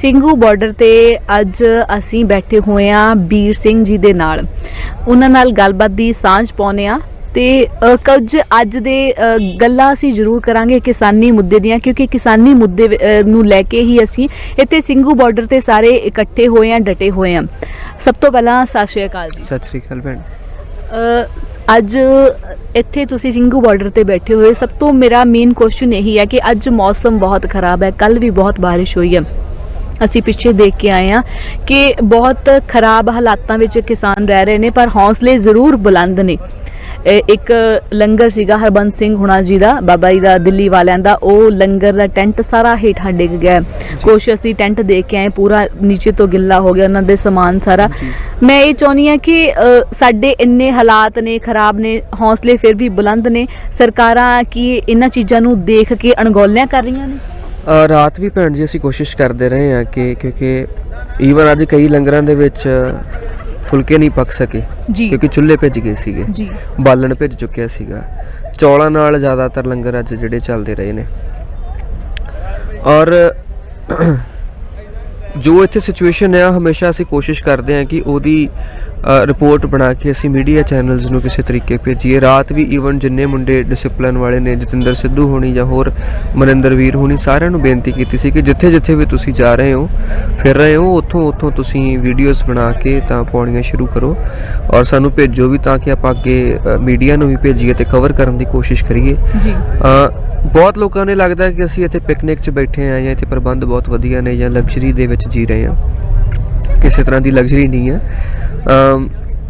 Singhu border ਤੇ ਅੱਜ ਅਸੀਂ ਬੈਠੇ ਹੋਏ ਆ ਵੀਰ ਸਿੰਘ ਜੀ ਦੇ ਨਾਲ। ਉਹਨਾਂ ਨਾਲ ਗੱਲਬਾਤ ਦੀ ਸਾਂਝ ਪਾਉਂਦੇ ਆ ਤੇ ਕੁਝ ਅੱਜ ਦੇ ਗੱਲਾਂ ਅਸੀਂ ਜ਼ਰੂਰ ਕਰਾਂਗੇ ਕਿਸਾਨੀ ਮੁੱਦੇ ਦੀਆਂ, ਕਿਉਂਕਿ ਕਿਸਾਨੀ ਮੁੱਦੇ ਨੂੰ ਲੈ ਕੇ ਹੀ ਅਸੀਂ ਇੱਥੇ ਸਿੰਘੂ ਬਾਰਡਰ ਤੇ ਸਾਰੇ ਇਕੱਠੇ ਹੋਏ ਆ, ਡਟੇ ਹੋਏ ਆ। ਸਭ ਤੋਂ ਪਹਿਲਾਂ ਸਤਿ ਸ਼੍ਰੀ ਅਕਾਲ ਜੀ। ਸਤਿ ਸ਼੍ਰੀ ਅਕਾਲ ਭੈਣ। ਅੱਜ ਇੱਥੇ ਤੁਸੀਂ ਸਿੰਘੂ ਬਾਰਡਰ ਤੇ ਬੈਠੇ ਹੋਏ, ਸਭ ਤੋਂ ਮੇਰਾ ਮੇਨ ਕੁਐਸਚਨ ਇਹੀ ਹੈ ਕਿ ਅੱਜ ਮੌਸਮ ਬਹੁਤ ਖਰਾਬ ਹੈ, ਕੱਲ ਵੀ ਬਹੁਤ ਬਾਰਿਸ਼ ਹੋਈ ਹੈ। ਅਸੀਂ ਪਿੱਛੇ ਦੇਖ ਕੇ ਆਏ ਹਾਂ ਕਿ ਬਹੁਤ ਖਰਾਬ ਹਾਲਾਤਾਂ ਵਿੱਚ ਕਿਸਾਨ ਰਹਿ ਰਹੇ ਨੇ, ਪਰ ਹੌਸਲੇ ਜ਼ਰੂਰ ਬੁਲੰਦ ਨੇ। ਇੱਕ ਲੰਗਰ ਸੀਗਾ ਹਰਬੰਸ ਸਿੰਘ ਹੁਣਾ ਜੀ ਦਾ, ਬਾਬਾ ਜੀ ਦਾ, ਦਿੱਲੀ ਵਾਲਿਆਂ ਦਾ, ਉਹ ਲੰਗਰ ਦਾ ਟੈਂਟ ਸਾਰਾ ਹੇਠਾਂ ਡਿੱਗ ਗਿਆ। ਕੁਛ ਅਸੀਂ ਟੈਂਟ ਦੇਖ ਕੇ ਆਏ, ਪੂਰਾ ਨੀਚੇ ਤੋਂ ਗਿੱਲਾ ਹੋ ਗਿਆ, ਉਹਨਾਂ ਦੇ ਸਮਾਨ ਸਾਰਾ। ਮੈਂ ਇਹ ਚਾਹੁੰਦੀ ਹਾਂ ਕਿ ਸਾਡੇ ਇੰਨੇ ਹਾਲਾਤ ਨੇ, ਖਰਾਬ ਨੇ, ਹੌਸਲੇ ਫਿਰ ਵੀ ਬੁਲੰਦ ਨੇ। ਸਰਕਾਰਾਂ ਕੀ ਇਹਨਾਂ ਚੀਜ਼ਾਂ ਨੂੰ ਦੇਖ ਕੇ ਅਣਗੌਲਿਆਂ ਕਰ ਰਹੀਆਂ ਨੇ? ਰਾਤ ਵੀ ਭੈਣ ਜੀ ਅਸੀਂ ਕੋਸ਼ਿਸ਼ ਕਰਦੇ ਰਹੇ ਹਾਂ ਕਿ ਕਿਉਂਕਿ ਈਵਨ ਅੱਜ ਕਈ ਲੰਗਰਾਂ ਦੇ ਵਿੱਚ ਫੁਲਕੇ ਨਹੀਂ ਪੱਕ ਸਕੇ ਕਿਉਂਕਿ ਚੁੱਲ੍ਹੇ ਭਿੱਜ ਗਏ ਸੀਗੇ, ਬਾਲਣ ਭਿੱਜ ਚੁੱਕਿਆ ਸੀਗਾ। ਚੌਲਾਂ ਨਾਲ ਜ਼ਿਆਦਾਤਰ ਲੰਗਰ ਅੱਜ ਜਿਹੜੇ ਚੱਲਦੇ ਰਹੇ ਨੇ। ਔਰ ਜੋ ਇੱਥੇ ਸਿਚੁਏਸ਼ਨ ਹੈ, ਹਮੇਸ਼ਾ ਅਸੀਂ ਕੋਸ਼ਿਸ਼ ਕਰਦੇ ਹਾਂ ਕਿ ਉਹਦੀ ਰਿਪੋਰਟ ਬਣਾ ਕੇ ਅਸੀਂ ਮੀਡੀਆ ਚੈਨਲਸ ਨੂੰ ਕਿਸੇ ਤਰੀਕੇ ਭੇਜੀਏ। ਰਾਤ ਵੀ ਈਵਨ ਜਿੰਨੇ ਮੁੰਡੇ ਡਿਸਿਪਲਿਨ ਵਾਲੇ ਨੇ, ਜਤਿੰਦਰ ਸਿੱਧੂ ਹੋਣੀ ਜਾਂ ਹੋਰ ਮਨਿੰਦਰ ਵੀਰ ਹੋਣੀ, ਸਾਰਿਆਂ ਨੂੰ ਬੇਨਤੀ ਕੀਤੀ ਸੀ ਕਿ ਜਿੱਥੇ ਜਿੱਥੇ ਵੀ ਤੁਸੀਂ ਜਾ ਰਹੇ ਹੋ, ਫਿਰ ਰਹੇ ਹੋ, ਉੱਥੋਂ ਤੁਸੀਂ ਵੀਡੀਓਜ਼ ਬਣਾ ਕੇ ਤਾਂ ਪਾਉਣੀਆਂ ਸ਼ੁਰੂ ਕਰੋ ਔਰ ਸਾਨੂੰ ਭੇਜੋ ਵੀ, ਤਾਂ ਕਿ ਆਪਾਂ ਅੱਗੇ ਮੀਡੀਆ ਨੂੰ ਵੀ ਭੇਜੀਏ ਤੇ ਕਵਰ ਕਰਨ ਦੀ ਕੋਸ਼ਿਸ਼ ਕਰੀਏ। ਬਹੁਤ ਲੋਕਾਂ ਨੇ ਲੱਗਦਾ ਕਿ ਅਸੀਂ ਇੱਥੇ ਪਿਕਨਿਕ 'ਚ ਬੈਠੇ ਹਾਂ ਜਾਂ ਇੱਥੇ ਪ੍ਰਬੰਧ ਬਹੁਤ ਵਧੀਆ ਨੇ ਜਾਂ ਲਗਜ਼ਰੀ ਦੇ ਵਿੱਚ ਜੀ ਰਹੇ ਹਾਂ। ਕਿਸੇ ਤਰ੍ਹਾਂ ਦੀ ਲਗਜ਼ਰੀ ਨਹੀਂ ਹੈ।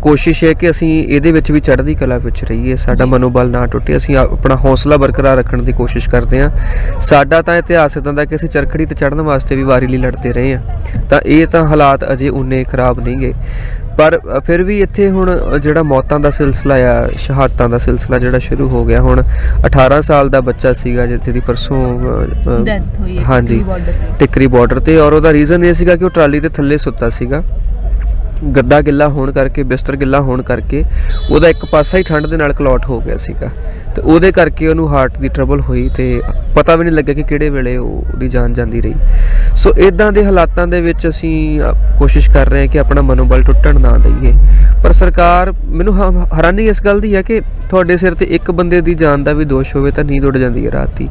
ਕੋਸ਼ਿਸ਼ ਹੈ ਕਿ ਅਸੀਂ ਇਹਦੇ ਵਿੱਚ ਵੀ ਚੜ੍ਹਦੀ ਕਲਾ ਵਿੱਚ ਰਹੀਏ, ਸਾਡਾ ਮਨੋਬਲ ਨਾ ਟੁੱਟੇ, ਅਸੀਂ ਆਪਣਾ ਹੌਸਲਾ ਬਰਕਰਾਰ ਰੱਖਣ ਦੀ ਕੋਸ਼ਿਸ਼ ਕਰਦੇ ਹਾਂ। ਸਾਡਾ ਤਾਂ ਇਤਿਹਾਸ ਇੱਦਾਂ ਦਾ ਕਿ ਅਸੀਂ ਚਰਖੜੀ ਤੇ ਚੜ੍ਹਨ ਵਾਸਤੇ ਵੀ ਵਾਰੀ ਲਈ ਲੜਦੇ ਰਹੇ ਹਾਂ, ਤਾਂ ਇਹ ਤਾਂ ਹਾਲਾਤ ਅਜੇ ਉਨੇ ਖਰਾਬ ਨਹੀਂ ਗਏ। ਪਰ ਫਿਰ ਵੀ ਇੱਥੇ ਹੁਣ ਜਿਹੜਾ ਮੌਤਾਂ ਦਾ ਸਿਲਸਿਲਾ ਆ, ਸ਼ਹਾਦਤਾਂ ਦਾ ਸਿਲਸਿਲਾ ਜਿਹੜਾ ਸ਼ੁਰੂ ਹੋ ਗਿਆ। ਹੁਣ 18 ਸਾਲ ਦਾ ਬੱਚਾ ਸੀਗਾ ਜਿਹਦੀ ਪਰਸੋਂ ਡੈਥ ਹੋਈ, ਹਾਂਜੀ, ਟਿੱਕਰੀ ਬਾਰਡਰ ਤੇ। ਔਰ ਉਹਦਾ ਰੀਜ਼ਨ ਇਹ ਸੀਗਾ ਕਿ ਉਹ ਟਰਾਲੀ ਦੇ ਥੱਲੇ ਸੁੱਤਾ ਸੀਗਾ, ਗੱਦਾ ਗਿੱਲਾ ਹੋਣ ਕਰਕੇ, ਬਿਸਤਰ ਗਿੱਲਾ ਹੋਣ ਕਰਕੇ ਉਹਦਾ ਇੱਕ ਪਾਸਾ ਹੀ ਠੰਡ ਦੇ ਨਾਲ ਕਲੌਟ ਹੋ ਗਿਆ ਸੀਗਾ, ਤੇ ਉਹਦੇ ਕਰਕੇ ਉਹਨੂੰ ਹਾਰਟ ਦੀ ਟਰਬਲ ਹੋਈ ਤੇ ਪਤਾ ਵੀ ਨਹੀਂ ਲੱਗਿਆ ਕਿ ਕਿਹੜੇ ਵੇਲੇ ਉਹਦੀ ਜਾਨ ਜਾਂਦੀ ਰਹੀ। ਸੋ ਇਦਾਂ ਦੇ ਹਾਲਾਤਾਂ ਦੇ ਵਿੱਚ ਅਸੀਂ ਕੋਸ਼ਿਸ਼ ਕਰ ਰਹੇ ਹਾਂ ਕਿ ਆਪਣਾ ਮਨੋਬਲ ਟੁੱਟਣ ਨਾ ਦਈਏ। ਪਰ ਸਰਕਾਰ, ਮੈਨੂੰ ਹੈਰਾਨੀ ਇਸ ਗੱਲ ਦੀ ਹੈ ਕਿ ਤੁਹਾਡੇ ਸਿਰ ਤੇ ਇੱਕ ਬੰਦੇ ਦੀ ਜਾਨ ਦਾ ਵੀ ਦੋਸ਼ ਹੋਵੇ ਤਾਂ ਨੀਂਦ ਉੱਡ ਜਾਂਦੀ ਹੈ ਰਾਤ ਦੀ।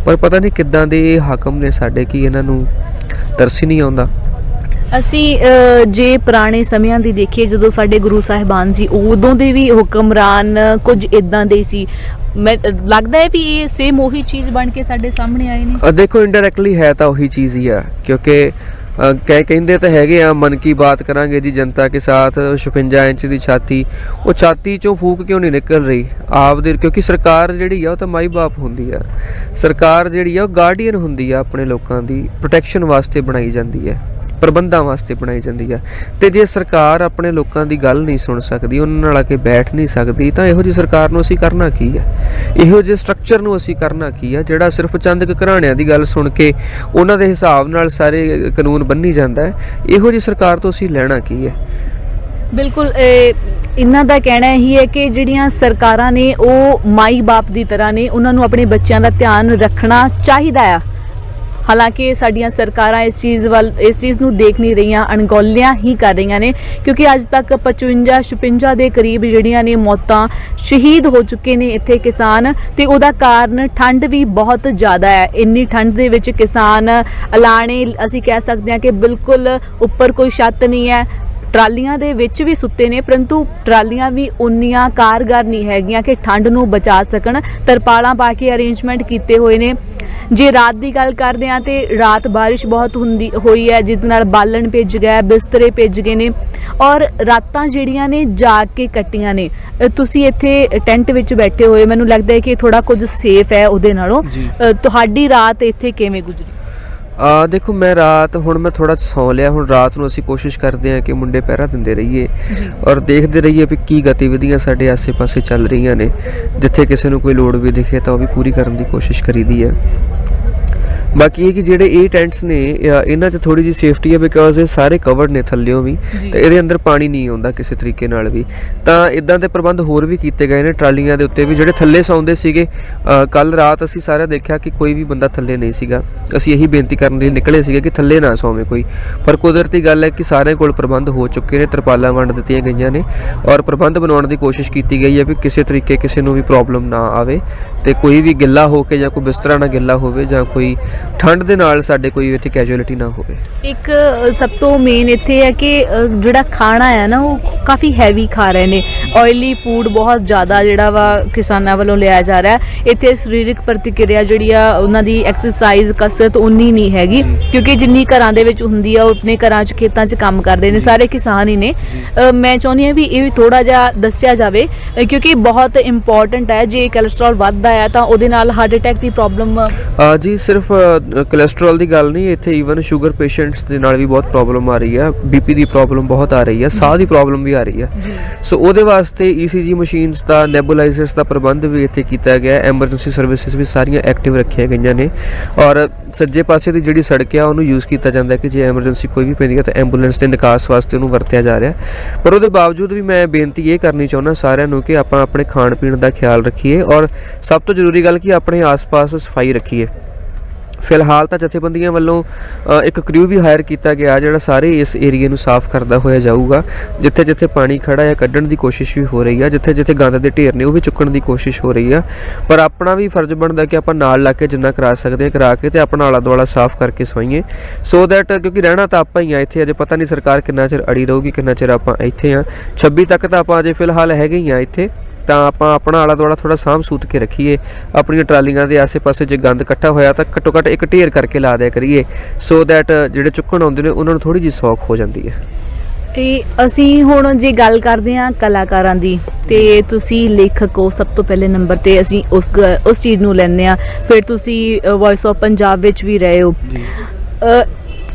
ਪਰ ਪਤਾ ਨਹੀਂ ਕਿੱਦਾਂ ਦੇ ਇਹ ਹਾਕਮ ਨੇ ਸਾਡੇ, ਕਿ ਇਹਨਾਂ ਨੂੰ ਤਰਸ ਹੀ ਨਹੀਂ ਆਉਂਦਾ। ਅਸੀਂ ਜੇ ਪੁਰਾਣੇ ਸਮਿਆਂ ਦੀ ਦੇਖੀਏ, ਜਦੋਂ ਸਾਡੇ ਗੁਰੂ ਸਾਹਿਬਾਨ ਸੀ, ਉਦੋਂ ਦੇ ਵੀ ਹੁਕਮਰਾਨ ਕੁਝ ਇਦਾਂ ਦੇ ਸੀ। ਮੈਂ ਲੱਗਦਾ ਹੈ ਵੀ ਇਹ ਸੇਮ ਉਹੀ ਚੀਜ਼ ਬਣ ਕੇ ਸਾਡੇ ਸਾਹਮਣੇ ਆਏ ਨੇ। ਦੇਖੋ, ਇਨਡਾਇਰੈਕਟਲੀ ਹੈ ਤਾਂ ਉਹੀ ਚੀਜ਼ ਹੀ ਆ, ਕਿਉਂਕਿ ਕਹਿੰਦੇ ਤਾਂ ਹੈਗੇ ਆ ਮਨ ਕੀ ਬਾਤ ਕਰਾਂਗੇ ਜੀ ਜਨਤਾ ਕੇ ਸਾਥ, 56 ਇੰਚ ਦੀ ਛਾਤੀ, ਉਹ ਛਾਤੀ ਚੋਂ ਫੂਕ ਕਿਉਂ ਨਹੀਂ ਨਿਕਲ ਰਹੀ ਆਪਦੇ? ਕਿਉਂਕਿ ਸਰਕਾਰ ਜਿਹੜੀ ਆ ਉਹ ਤਾਂ ਮਾਈ ਬਾਪ ਹੁੰਦੀ ਆ, ਸਰਕਾਰ ਜਿਹੜੀ ਆ ਉਹ ਗਾਰਡੀਅਨ ਹੁੰਦੀ ਆ, ਆਪਣੇ ਲੋਕਾਂ ਦੀ ਪ੍ਰੋਟੈਕਸ਼ਨ ਵਾਸਤੇ ਬਣਾਈ ਜਾਂਦੀ ਹੈ, ਪ੍ਰਬੰਧਾਂ ਵਾਸਤੇ ਬਣਾਈ ਜਾਂਦੀ ਆ। ਤੇ ਜੇ ਸਰਕਾਰ ਆਪਣੇ ਲੋਕਾਂ ਦੀ ਗੱਲ ਨਹੀਂ ਸੁਣ ਸਕਦੀ, ਉਹਨਾਂ ਨਾਲ ਆ ਕੇ ਬੈਠ ਨਹੀਂ ਸਕਦੀ, ਤਾਂ ਇਹੋ ਜਿਹੀ ਸਰਕਾਰ ਨੂੰ ਅਸੀਂ ਕਰਨਾ ਕੀ ਹੈ? ਇਹੋ ਜਿਹੇ ਸਟਰਕਚਰ ਨੂੰ ਅਸੀਂ ਕਰਨਾ ਕੀ ਹੈ ਜਿਹੜਾ ਸਿਰਫ ਚੰਦ ਘਰਾਣਿਆਂ ਦੀ ਗੱਲ ਸੁਣ ਕੇ ਉਹਨਾਂ ਦੇ ਹਿਸਾਬ ਨਾਲ ਸਾਰੇ ਕਾਨੂੰਨ ਬੰਨੀ ਜਾਂਦਾ ਹੈ? ਇਹੋ ਜਿਹੀ ਸਰਕਾਰ ਤੋਂ ਅਸੀਂ ਲੈਣਾ ਕੀ ਹੈ? ਬਿਲਕੁਲ, ਇਹਨਾਂ ਦਾ ਕਹਿਣਾ ਇਹੀ ਹੈ ਕਿ ਜਿਹੜੀਆਂ ਸਰਕਾਰਾਂ ਨੇ ਉਹ ਮਾਈ ਬਾਪ ਦੀ ਤਰ੍ਹਾਂ ਨੇ, ਉਹਨਾਂ ਨੂੰ ਆਪਣੇ ਬੱਚਿਆਂ ਦਾ ਧਿਆਨ ਰੱਖਣਾ ਚਾਹੀਦਾ ਆ। ਹਾਲਾਂਕਿ ਸਾਡੀਆਂ ਸਰਕਾਰਾਂ ਇਸ ਚੀਜ਼ ਨੂੰ ਦੇਖ ਨਹੀਂ ਰਹੀਆਂ, ਅਣਗੌਲਿਆਂ ਹੀ ਕਰ ਰਹੀਆਂ ਨੇ, ਕਿਉਂਕਿ ਅੱਜ ਤੱਕ 55-56 ਦੇ ਕਰੀਬ ਜਿਹੜੀਆਂ ਨੇ ਮੌਤਾਂ, ਸ਼ਹੀਦ ਹੋ ਚੁੱਕੇ ਨੇ ਇੱਥੇ ਕਿਸਾਨ। ਤੇ ਉਹਦਾ ਕਾਰਨ ਠੰਡ ਵੀ ਬਹੁਤ ਜ਼ਿਆਦਾ ਹੈ। ਇੰਨੀ ਠੰਡ ਦੇ ਵਿੱਚ ਕਿਸਾਨ ਅਲਾਣੇ, ਅਸੀਂ ਕਹਿ ਸਕਦੇ ਹਾਂ ਕਿ ਬਿਲਕੁਲ ਉੱਪਰ ਕੋਈ ਛੱਤ ਨਹੀਂ ਹੈ, ਟਰਾਲੀਆਂ ਦੇ ਵਿੱਚ ਵੀ ਸੁੱਤੇ ਨੇ, ਪਰੰਤੂ ਟਰਾਲੀਆਂ ਵੀ ਉਨੀਆਂ ਕਾਰਗਰ ਨਹੀਂ ਹੈਗੀਆਂ ਕਿ ਠੰਡ ਨੂੰ ਬਚਾ ਸਕਣ। ਤਰਪਾਲਾਂ ਪਾ ਕੇ ਅਰੇਂਜਮੈਂਟ ਕੀਤੇ ਹੋਏ ਨੇ। ਜੇ ਰਾਤ ਦੀ ਗੱਲ ਕਰਦੇ ਹਾਂ ਤੇ ਰਾਤ ਬਾਰਿਸ਼ ਬਹੁਤ ਹੋਈ ਹੈ, ਜਿਸ ਨਾਲ ਬਾਲਣ ਭਿੱਜ ਗਿਆ, ਬਿਸਤਰੇ ਭਿੱਜ ਗਏ ਨੇ, ਔਰ ਰਾਤਾਂ ਜਿਹੜੀਆਂ ਨੇ ਜਾਗ ਕੇ ਕੱਟੀਆਂ ਨੇ। ਤੁਸੀਂ ਇੱਥੇ ਟੈਂਟ ਵਿੱਚ ਬੈਠੇ ਹੋਏ, ਮੈਨੂੰ ਲੱਗਦਾ ਹੈ ਕਿ ਥੋੜਾ ਕੁਝ ਸੇਫ ਹੈ ਉਹਦੇ ਨਾਲੋਂ। ਤੁਹਾਡੀ ਰਾਤ ਇੱਥੇ ਕਿਵੇਂ ਗੁਜ਼ਰੀ? ਦੇਖੋ, ਮੈਂ ਰਾਤ, ਹੁਣ ਮੈਂ ਥੋੜਾ ਸੌਂ ਲਿਆ। ਹੁਣ ਰਾਤ ਨੂੰ ਅਸੀਂ ਕੋਸ਼ਿਸ਼ ਕਰਦੇ ਹਾਂ ਕਿ ਮੁੰਡੇ ਪਹਿਰਾ ਦਿੰਦੇ ਰਹੀਏ ਔਰ ਦੇਖਦੇ ਰਹੀਏ ਵੀ ਕੀ ਗਤੀਵਿਧੀਆਂ ਸਾਡੇ ਆਸੇ-ਪਾਸੇ ਚੱਲ ਰਹੀਆਂ ਨੇ। ਜਿੱਥੇ ਕਿਸੇ ਨੂੰ ਕੋਈ ਲੋੜ ਵੀ ਦਿਖੇ ਤਾਂ ਉਹ ਵੀ ਪੂਰੀ ਕਰਨ ਦੀ ਕੋਸ਼ਿਸ਼ ਕਰੀਦੀ ਹੈ। ਬਾਕੀ ਇਹ ਕਿ ਜਿਹੜੇ ਇਹ ਟੈਂਟਸ ਨੇ ਇਹਨਾਂ 'ਚ ਥੋੜੀ ਜਿਹੀ ਸੇਫਟੀ ਹੈ ਬਿਕੋਜ਼ ਇਹ ਸਾਰੇ ਕਵਰਡ ਨੇ ਥੱਲਿਓਂ ਵੀ ਤੇ ਇਹਦੇ ਅੰਦਰ ਪਾਣੀ ਨਹੀਂ ਆਉਂਦਾ ਕਿਸੇ ਤਰੀਕੇ ਨਾਲ ਵੀ। ਤਾਂ ਇਦਾਂ ਦੇ ਪ੍ਰਬੰਧ ਹੋਰ ਵੀ ਕੀਤੇ ਗਏ ਨੇ ਟਰਾਲੀਆਂ ਦੇ ਉੱਤੇ ਵੀ, ਜਿਹੜੇ ਥੱਲੇ ਸੌਂਦੇ ਸੀਗੇ। ਕੱਲ ਰਾਤ ਅਸੀਂ ਸਾਰਾ ਦੇਖਿਆ ਕਿ ਕੋਈ ਵੀ ਬੰਦਾ ਥੱਲੇ ਨਹੀਂ ਸੀਗਾ। ਅਸੀਂ ਇਹੀ ਬੇਨਤੀ ਕਰਨ ਲਈ ਨਿਕਲੇ ਸੀਗੇ ਕਿ ਥੱਲੇ ਨਾ ਸੌਵੇਂ ਕੋਈ, ਪਰ ਕੁਦਰਤੀ ਗੱਲ ਹੈ ਕਿ ਸਾਰਿਆਂ ਕੋਲ ਪ੍ਰਬੰਧ ਹੋ ਚੁੱਕੇ ਨੇ, ਤਰਪਾਲਾਂ ਵੰਡ ਦਿੱਤੀਆਂ ਗਈਆਂ ਨੇ ਔਰ ਪ੍ਰਬੰਧ ਬਣਾਉਣ ਦੀ ਕੋਸ਼ਿਸ਼ ਕੀਤੀ ਗਈ ਹੈ ਵੀ ਕਿਸੇ ਤਰੀਕੇ ਕਿਸੇ ਨੂੰ ਵੀ ਪ੍ਰੋਬਲਮ ਨਾ ਆਵੇ ਤੇ ਕੋਈ ਵੀ ਗਿੱਲਾ ਹੋ ਕੇ ਜਾਂ ਕੋਈ ਬਿਸਤਰਾ ਨਾ ਗਿੱਲਾ ਹੋਵੇ ਜਾਂ ਕੋਈ ਠੰਡ ਦੇ ਨਾਲ ਸਾਡੇ ਕੋਈ ਇੱਥੇ ਕੈਜੁਅਲਿਟੀ ਨਾ ਹੋਵੇ। ਇੱਕ ਸਭ ਤੋਂ ਮੇਨ ਇੱਥੇ ਹੈ ਕਿ ਜਿਹੜਾ ਖਾਣਾ ਹੈ ਨਾ ਉਹ ਕਾਫੀ ਹੈਵੀ ਖਾ ਰਹੇ ਨੇ, ਆਇਲੀ ਫੂਡ ਬਹੁਤ ਜ਼ਿਆਦਾ ਜਿਹੜਾ ਵਾ ਕਿਸਾਨਾਂ ਵੱਲੋਂ ਲਿਆ ਜਾ ਰਿਹਾ। ਇੱਥੇ ਸਰੀਰਕ ਪ੍ਰਤੀਕਿਰਿਆ ਜਿਹੜੀ ਆ ਉਹਨਾਂ ਦੀ ਐਕਸਰਸਾਈਜ਼ ਕਸਰਤ ਉਨੀ ਨਹੀਂ ਹੈਗੀ, ਕਿਉਂਕਿ ਜਿੰਨੀ ਘਰਾਂ ਦੇ ਵਿੱਚ ਹੁੰਦੀ ਆ ਉਹ ਆਪਣੇ ਘਰਾਂ 'ਚ ਖੇਤਾਂ 'ਚ ਕੰਮ ਕਰਦੇ ਨੇ, ਸਾਰੇ ਕਿਸਾਨ ਹੀ ਨੇ। ਮੈਂ ਚਾਹੁੰਦੀ ਹਾਂ ਵੀ ਇਹ ਵੀ ਥੋੜ੍ਹਾ ਜਿਹਾ ਦੱਸਿਆ ਜਾਵੇ ਕਿਉਂਕਿ ਬਹੁਤ ਇੰਪੋਰਟੈਂਟ ਹੈ। ਜੇ ਕੋਲੇਸਟ੍ਰੋਲ ਵੱਧਦਾ ਆ ਤਾਂ ਉਹਦੇ ਨਾਲ ਹਾਰਟ ਅਟੈਕ ਦੀ ਪ੍ਰੋਬਲਮ ਜੀ ਸਿਰਫ ਕੋਲੇਸਟ੍ਰੋਲ ਦੀ ਗੱਲ ਨਹੀਂ, ਇੱਥੇ ਈਵਨ ਸ਼ੂਗਰ ਪੇਸ਼ੈਂਟਸ ਦੇ ਨਾਲ ਵੀ ਬਹੁਤ ਪ੍ਰੋਬਲਮ ਆ ਰਹੀ ਹੈ, ਬੀਪੀ ਦੀ ਪ੍ਰੋਬਲਮ ਬਹੁਤ ਆ ਰਹੀ ਹੈ, ਸਾਹ ਦੀ ਪ੍ਰੋਬਲਮ ਵੀ ਆ ਰਹੀ ਹੈ। ਸੋ ਉਹਦੇ ਵਾਸਤੇ ECG ਮਸ਼ੀਨਸ ਦਾ, ਨੈਬੂਲਾਈਜ਼ਰਸ ਦਾ ਪ੍ਰਬੰਧ ਵੀ ਇੱਥੇ ਕੀਤਾ ਗਿਆ। ਐਮਰਜੈਂਸੀ ਸਰਵਿਸਿਜ਼ ਵੀ ਸਾਰੀਆਂ ਐਕਟਿਵ ਰੱਖੀਆਂ ਗਈਆਂ ਨੇ ਔਰ ਸੱਜੇ ਪਾਸੇ ਦੀ ਜਿਹੜੀ ਸੜਕ ਆ ਉਹਨੂੰ ਯੂਜ਼ ਕੀਤਾ ਜਾਂਦਾ ਕਿ ਜੇ ਐਮਰਜੈਂਸੀ ਕੋਈ ਵੀ ਪੈਂਦੀ ਹੈ ਤਾਂ ਐਂਬੂਲੈਂਸ ਦੇ ਨਿਕਾਸ ਵਾਸਤੇ ਉਹਨੂੰ ਵਰਤਿਆ ਜਾ ਰਿਹਾ। ਪਰ ਉਹਦੇ ਬਾਵਜੂਦ ਵੀ ਮੈਂ ਬੇਨਤੀ ਇਹ ਕਰਨੀ ਚਾਹੁੰਦਾ ਸਾਰਿਆਂ ਨੂੰ ਕਿ ਆਪਾਂ ਆਪਣੇ ਖਾਣ ਪੀਣ ਦਾ ਖਿਆਲ ਰੱਖੀਏ ਔਰ ਸਭ ਤੋਂ ਜ਼ਰੂਰੀ ਗੱਲ ਕਿ ਆਪਣੇ ਆਸ-ਪਾਸ ਸਫਾਈ ਰੱਖੀਏ। ਫਿਲਹਾਲ ਤਾਂ ਜਥੇਬੰਦੀਆਂ ਵੱਲੋਂ ਇੱਕ ਕਰਿਊ ਵੀ ਹਾਇਰ ਕੀਤਾ ਗਿਆ ਜਿਹੜਾ ਸਾਰੇ ਇਸ ਏਰੀਏ ਨੂੰ ਸਾਫ਼ ਕਰਦਾ ਹੋਇਆ ਜਾਊਗਾ। ਜਿੱਥੇ ਜਿੱਥੇ ਪਾਣੀ ਖੜਾ ਹੈ ਕੱਢਣ ਦੀ ਕੋਸ਼ਿਸ਼ ਵੀ ਹੋ ਰਹੀ ਆ, ਜਿੱਥੇ ਜਿੱਥੇ ਗੰਦ ਦੇ ਢੇਰ ਨੇ ਉਹ ਵੀ ਚੁੱਕਣ ਦੀ ਕੋਸ਼ਿਸ਼ ਹੋ ਰਹੀ ਆ। ਪਰ ਆਪਣਾ ਵੀ ਫਰਜ਼ ਬਣਦਾ ਕਿ ਆਪਾਂ ਨਾਲ ਲਾ ਕੇ ਜਿੰਨਾ ਕਰਾ ਸਕਦੇ ਹਾਂ ਕਰਾ ਕੇ ਤੇ ਆਪਣਾ ਆਲਾ ਦੁਆਲਾ ਸਾਫ਼ ਕਰਕੇ ਸਵਾਈਏ ਸੋ ਦੈਟ, ਕਿਉਂਕਿ ਰਹਿਣਾ ਤਾਂ ਆਪਾਂ ਹੀ ਆ ਇੱਥੇ। ਅਜੇ ਪਤਾ ਨਹੀਂ ਸਰਕਾਰ ਕਿੰਨਾ ਚਿਰ ਅੜੀ ਰਹੂਗੀ, ਕਿੰਨਾ ਚਿਰ ਆਪਾਂ ਇੱਥੇ ਆ। 26 ਤੱਕ ਤਾਂ ਆਪਾਂ ਅਜੇ ਫਿਲਹਾਲ ਹੈਗੇ ਹੀ ਆ ਇੱਥੇ। ਤਾਂ ਆਪਾਂ ਆਪਣਾ ਆਲਾ ਦੁਆਲਾ ਥੋੜਾ ਸਾਂਭ ਸੂਤ ਕੇ ਰੱਖੀਏ। ਆਪਣੀਆਂ ਟਰਾਲੀਆਂ ਦੇ ਆਸੇ-ਪਾਸੇ ਜੇ ਗੰਦ ਇਕੱਠਾ ਹੋਇਆ ਤਾਂ ਘੱਟੋ ਘੱਟ ਇੱਕ ਢੇਰ ਕਰਕੇ ਲਾ ਦਿਆ ਕਰੀਏ ਸੋ ਦੈਟ ਜਿਹੜੇ ਚੁੱਕਣ ਆਉਂਦੇ ਨੇ ਉਹਨਾਂ ਨੂੰ ਥੋੜੀ ਜਿਹੀ ਸੌਖ ਹੋ ਜਾਂਦੀ ਹੈ। ਤੇ ਅਸੀਂ ਹੁਣ ਜੇ ਗੱਲ ਕਰਦੇ ਹਾਂ ਕਲਾਕਾਰਾਂ ਦੀ ਤੇ ਤੁਸੀਂ ਲੇਖਕ ਹੋ ਸਭ ਤੋਂ ਪਹਿਲੇ ਨੰਬਰ ਤੇ, ਅਸੀਂ ਉਸ ਚੀਜ਼ ਨੂੰ ਲੈਂਦੇ ਹਾਂ। ਫਿਰ ਤੁਸੀਂ ਵੌਇਸ ਆਫ ਪੰਜਾਬ ਵਿੱਚ ਵੀ ਰਹੇ ਹੋ।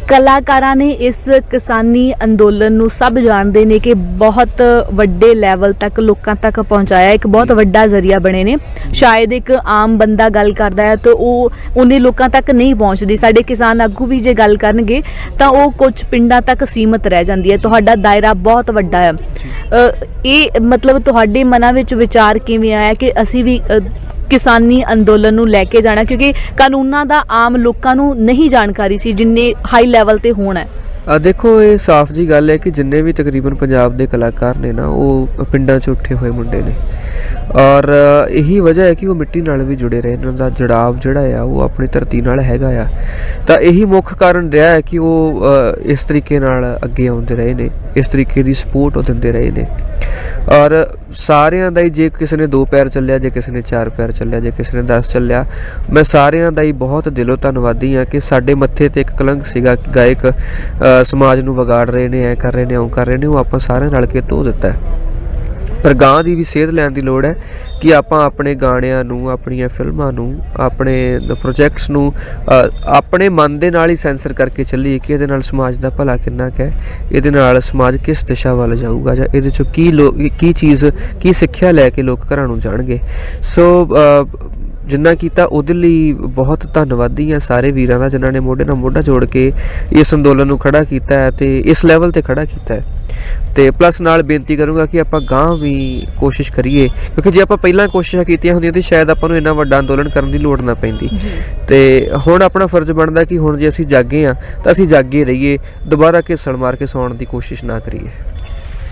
ਕਲਾਕਾਰਾਂ ਨੇ ਇਸ ਕਿਸਾਨੀ ਅੰਦੋਲਨ ਨੂੰ ਸਭ ਜਾਣਦੇ ਨੇ ਕਿ ਬਹੁਤ ਵੱਡੇ ਲੈਵਲ ਤੱਕ ਲੋਕਾਂ ਤੱਕ ਪਹੁੰਚਾਇਆ, ਇੱਕ ਬਹੁਤ ਵੱਡਾ ਜ਼ਰੀਆ ਬਣੇ ਨੇ। ਸ਼ਾਇਦ ਇੱਕ ਆਮ ਬੰਦਾ ਗੱਲ ਕਰਦਾ ਹੈ ਤਾਂ ਉਹ ਉਹਨੇ ਲੋਕਾਂ ਤੱਕ ਨਹੀਂ ਪਹੁੰਚਦੀ। ਸਾਡੇ ਕਿਸਾਨ ਆਗੂ ਵੀ ਜੇ ਗੱਲ ਕਰਨਗੇ ਤਾਂ ਉਹ ਕੁਝ ਪਿੰਡਾਂ ਤੱਕ ਸੀਮਤ ਰਹਿ ਜਾਂਦੀ ਹੈ। ਤੁਹਾਡਾ ਦਾਇਰਾ ਬਹੁਤ ਵੱਡਾ ਹੈ। ਇਹ ਮਤਲਬ ਤੁਹਾਡੇ ਮਨਾਂ ਵਿੱਚ ਵਿਚਾਰ ਕਿਵੇਂ ਆਇਆ ਕਿ ਅਸੀਂ ਵੀ ਕਿਸਾਨੀ ਅੰਦੋਲਨ ਨੂੰ ਲੈ ਕੇ ਜਾਣਾ, ਕਿਉਂਕਿ ਕਾਨੂੰਨਾਂ ਦਾ ਆਮ ਲੋਕਾਂ ਨੂੰ ਨਹੀਂ ਜਾਣਕਾਰੀ ਸੀ ਜਿੰਨੇ ਹਾਈ ਲੈਵਲ ਤੇ ਹੋਣਾ ਹੈ। ਦੇਖੋ ਇਹ ਸਾਫ਼ ਜੀ ਗੱਲ ਹੈ ਕਿ ਜਿੰਨੇ ਵੀ ਤਕਰੀਬਨ ਪੰਜਾਬ ਦੇ ਕਲਾਕਾਰ ਨੇ ਨਾ ਉਹ ਪਿੰਡਾਂ 'ਚ ਉੱਠੇ ਹੋਏ ਮੁੰਡੇ ਨੇ ਔਰ ਇਹੀ ਵਜ੍ਹਾ ਹੈ ਕਿ ਉਹ ਮਿੱਟੀ ਨਾਲ ਵੀ ਜੁੜੇ ਰਹੇ। ਇਹਨਾਂ ਦਾ ਜੁੜਾਵ ਜਿਹੜਾ ਆ ਉਹ ਆਪਣੀ ਧਰਤੀ ਨਾਲ ਹੈਗਾ ਆ। ਤਾਂ ਇਹੀ ਮੁੱਖ ਕਾਰਨ ਰਿਹਾ ਹੈ ਕਿ ਉਹ ਇਸ ਤਰੀਕੇ ਨਾਲ ਅੱਗੇ ਆਉਂਦੇ ਰਹੇ ਨੇ, ਇਸ ਤਰੀਕੇ ਦੀ ਸਪੋਰਟ ਉਹ ਦਿੰਦੇ ਰਹੇ ਨੇ। ਔਰ ਸਾਰਿਆਂ ਦਾ ਹੀ, ਜੇ ਕਿਸੇ ਨੇ 2 ਪੈਰ ਚੱਲਿਆ, ਜੇ ਕਿਸੇ ਨੇ 4 ਪੈਰ ਚੱਲਿਆ, ਜੇ ਕਿਸੇ ਨੇ 10 ਚੱਲਿਆ, ਮੈਂ ਸਾਰਿਆਂ ਦਾ ਹੀ ਬਹੁਤ ਦਿਲੋਂ ਧੰਨਵਾਦੀ ਹਾਂ ਕਿ ਸਾਡੇ ਮੱਥੇ ਤੇ ਇੱਕ ਕਲੰਕ ਸੀਗਾ ਕਿ ਗਾਇਕ ਸਮਾਜ ਨੂੰ ਵਿਗਾੜ ਰਹੇ ਨੇ, ਐ ਕਰ ਰਹੇ ਨੇ, ਉਹ ਕਰ ਰਹੇ ਨੇ, ਉਹ ਆਪਾਂ ਸਾਰਿਆਂ ਰਲ ਕੇ ਧੋ ਦਿੱਤਾ। ਪਰ ਗਾਂ ਦੀ ਵੀ ਸੇਧ ਲੈਣ ਦੀ ਲੋੜ ਹੈ ਕਿ ਆਪਾਂ ਆਪਣੇ ਗਾਣਿਆਂ ਨੂੰ, ਆਪਣੀਆਂ ਫਿਲਮਾਂ ਨੂੰ, ਆਪਣੇ ਪ੍ਰੋਜੈਕਟਸ ਨੂੰ ਆਪਣੇ ਮਨ ਦੇ ਨਾਲ ਹੀ ਸੈਂਸਰ ਕਰਕੇ ਚੱਲੀਏ ਕਿ ਇਹਦੇ ਨਾਲ ਸਮਾਜ ਦਾ ਭਲਾ ਕਿੰਨਾ ਕੁ ਹੈ, ਇਹਦੇ ਨਾਲ ਸਮਾਜ ਕਿਸ ਦਿਸ਼ਾ ਵੱਲ ਜਾਊਗਾ ਜਾਂ ਇਹਦੇ 'ਚੋਂ ਕੀ ਚੀਜ਼, ਕੀ ਸਿੱਖਿਆ ਲੈ ਕੇ ਲੋਕ ਘਰਾਂ ਨੂੰ ਜਾਣਗੇ। ਸੋ ਜਿੰਨਾ ਕੀਤਾ ਉਹਦੇ ਲਈ ਬਹੁਤ ਧੰਨਵਾਦੀ ਹਾਂ ਸਾਰੇ ਵੀਰਾਂ ਦਾ ਜਿਨ੍ਹਾਂ ਨੇ ਮੋਢੇ ਨਾਲ ਮੋਢਾ ਜੋੜ ਕੇ ਇਸ ਅੰਦੋਲਨ ਨੂੰ ਖੜਾ ਕੀਤਾ ਹੈ ਤੇ ਇਸ ਲੈਵਲ ਤੇ ਖੜਾ ਕੀਤਾ ਹੈ। ਤੇ ਪਲੱਸ ਨਾਲ ਬੇਨਤੀ ਕਰੂੰਗਾ ਕਿ ਆਪਾਂ ਗਾਂਹ ਵੀ ਕੋਸ਼ਿਸ਼ ਕਰੀਏ, ਕਿਉਂਕਿ ਜੇ ਆਪਾਂ ਪਹਿਲਾਂ ਕੋਸ਼ਿਸ਼ਾਂ ਕੀਤੀਆਂ ਹੁੰਦੀਆਂ ਤਾਂ ਸ਼ਾਇਦ ਆਪਾਂ ਨੂੰ ਇੰਨਾ ਵੱਡਾ ਅੰਦੋਲਨ ਕਰਨ ਦੀ ਲੋੜ ਨਾ ਪੈਂਦੀ। ਤੇ ਹੁਣ ਆਪਣਾ ਫਰਜ਼ ਬਣਦਾ ਕਿ ਹੁਣ ਜੇ ਅਸੀਂ ਜਾਗੇ ਹਾਂ ਤਾਂ ਅਸੀਂ ਜਾਗੇ ਰਹੀਏ, ਦੁਬਾਰਾ ਘਿਸਣ ਮਾਰ ਕੇ ਸੌਣ ਦੀ ਕੋਸ਼ਿਸ਼ ਨਾ ਕਰੀਏ।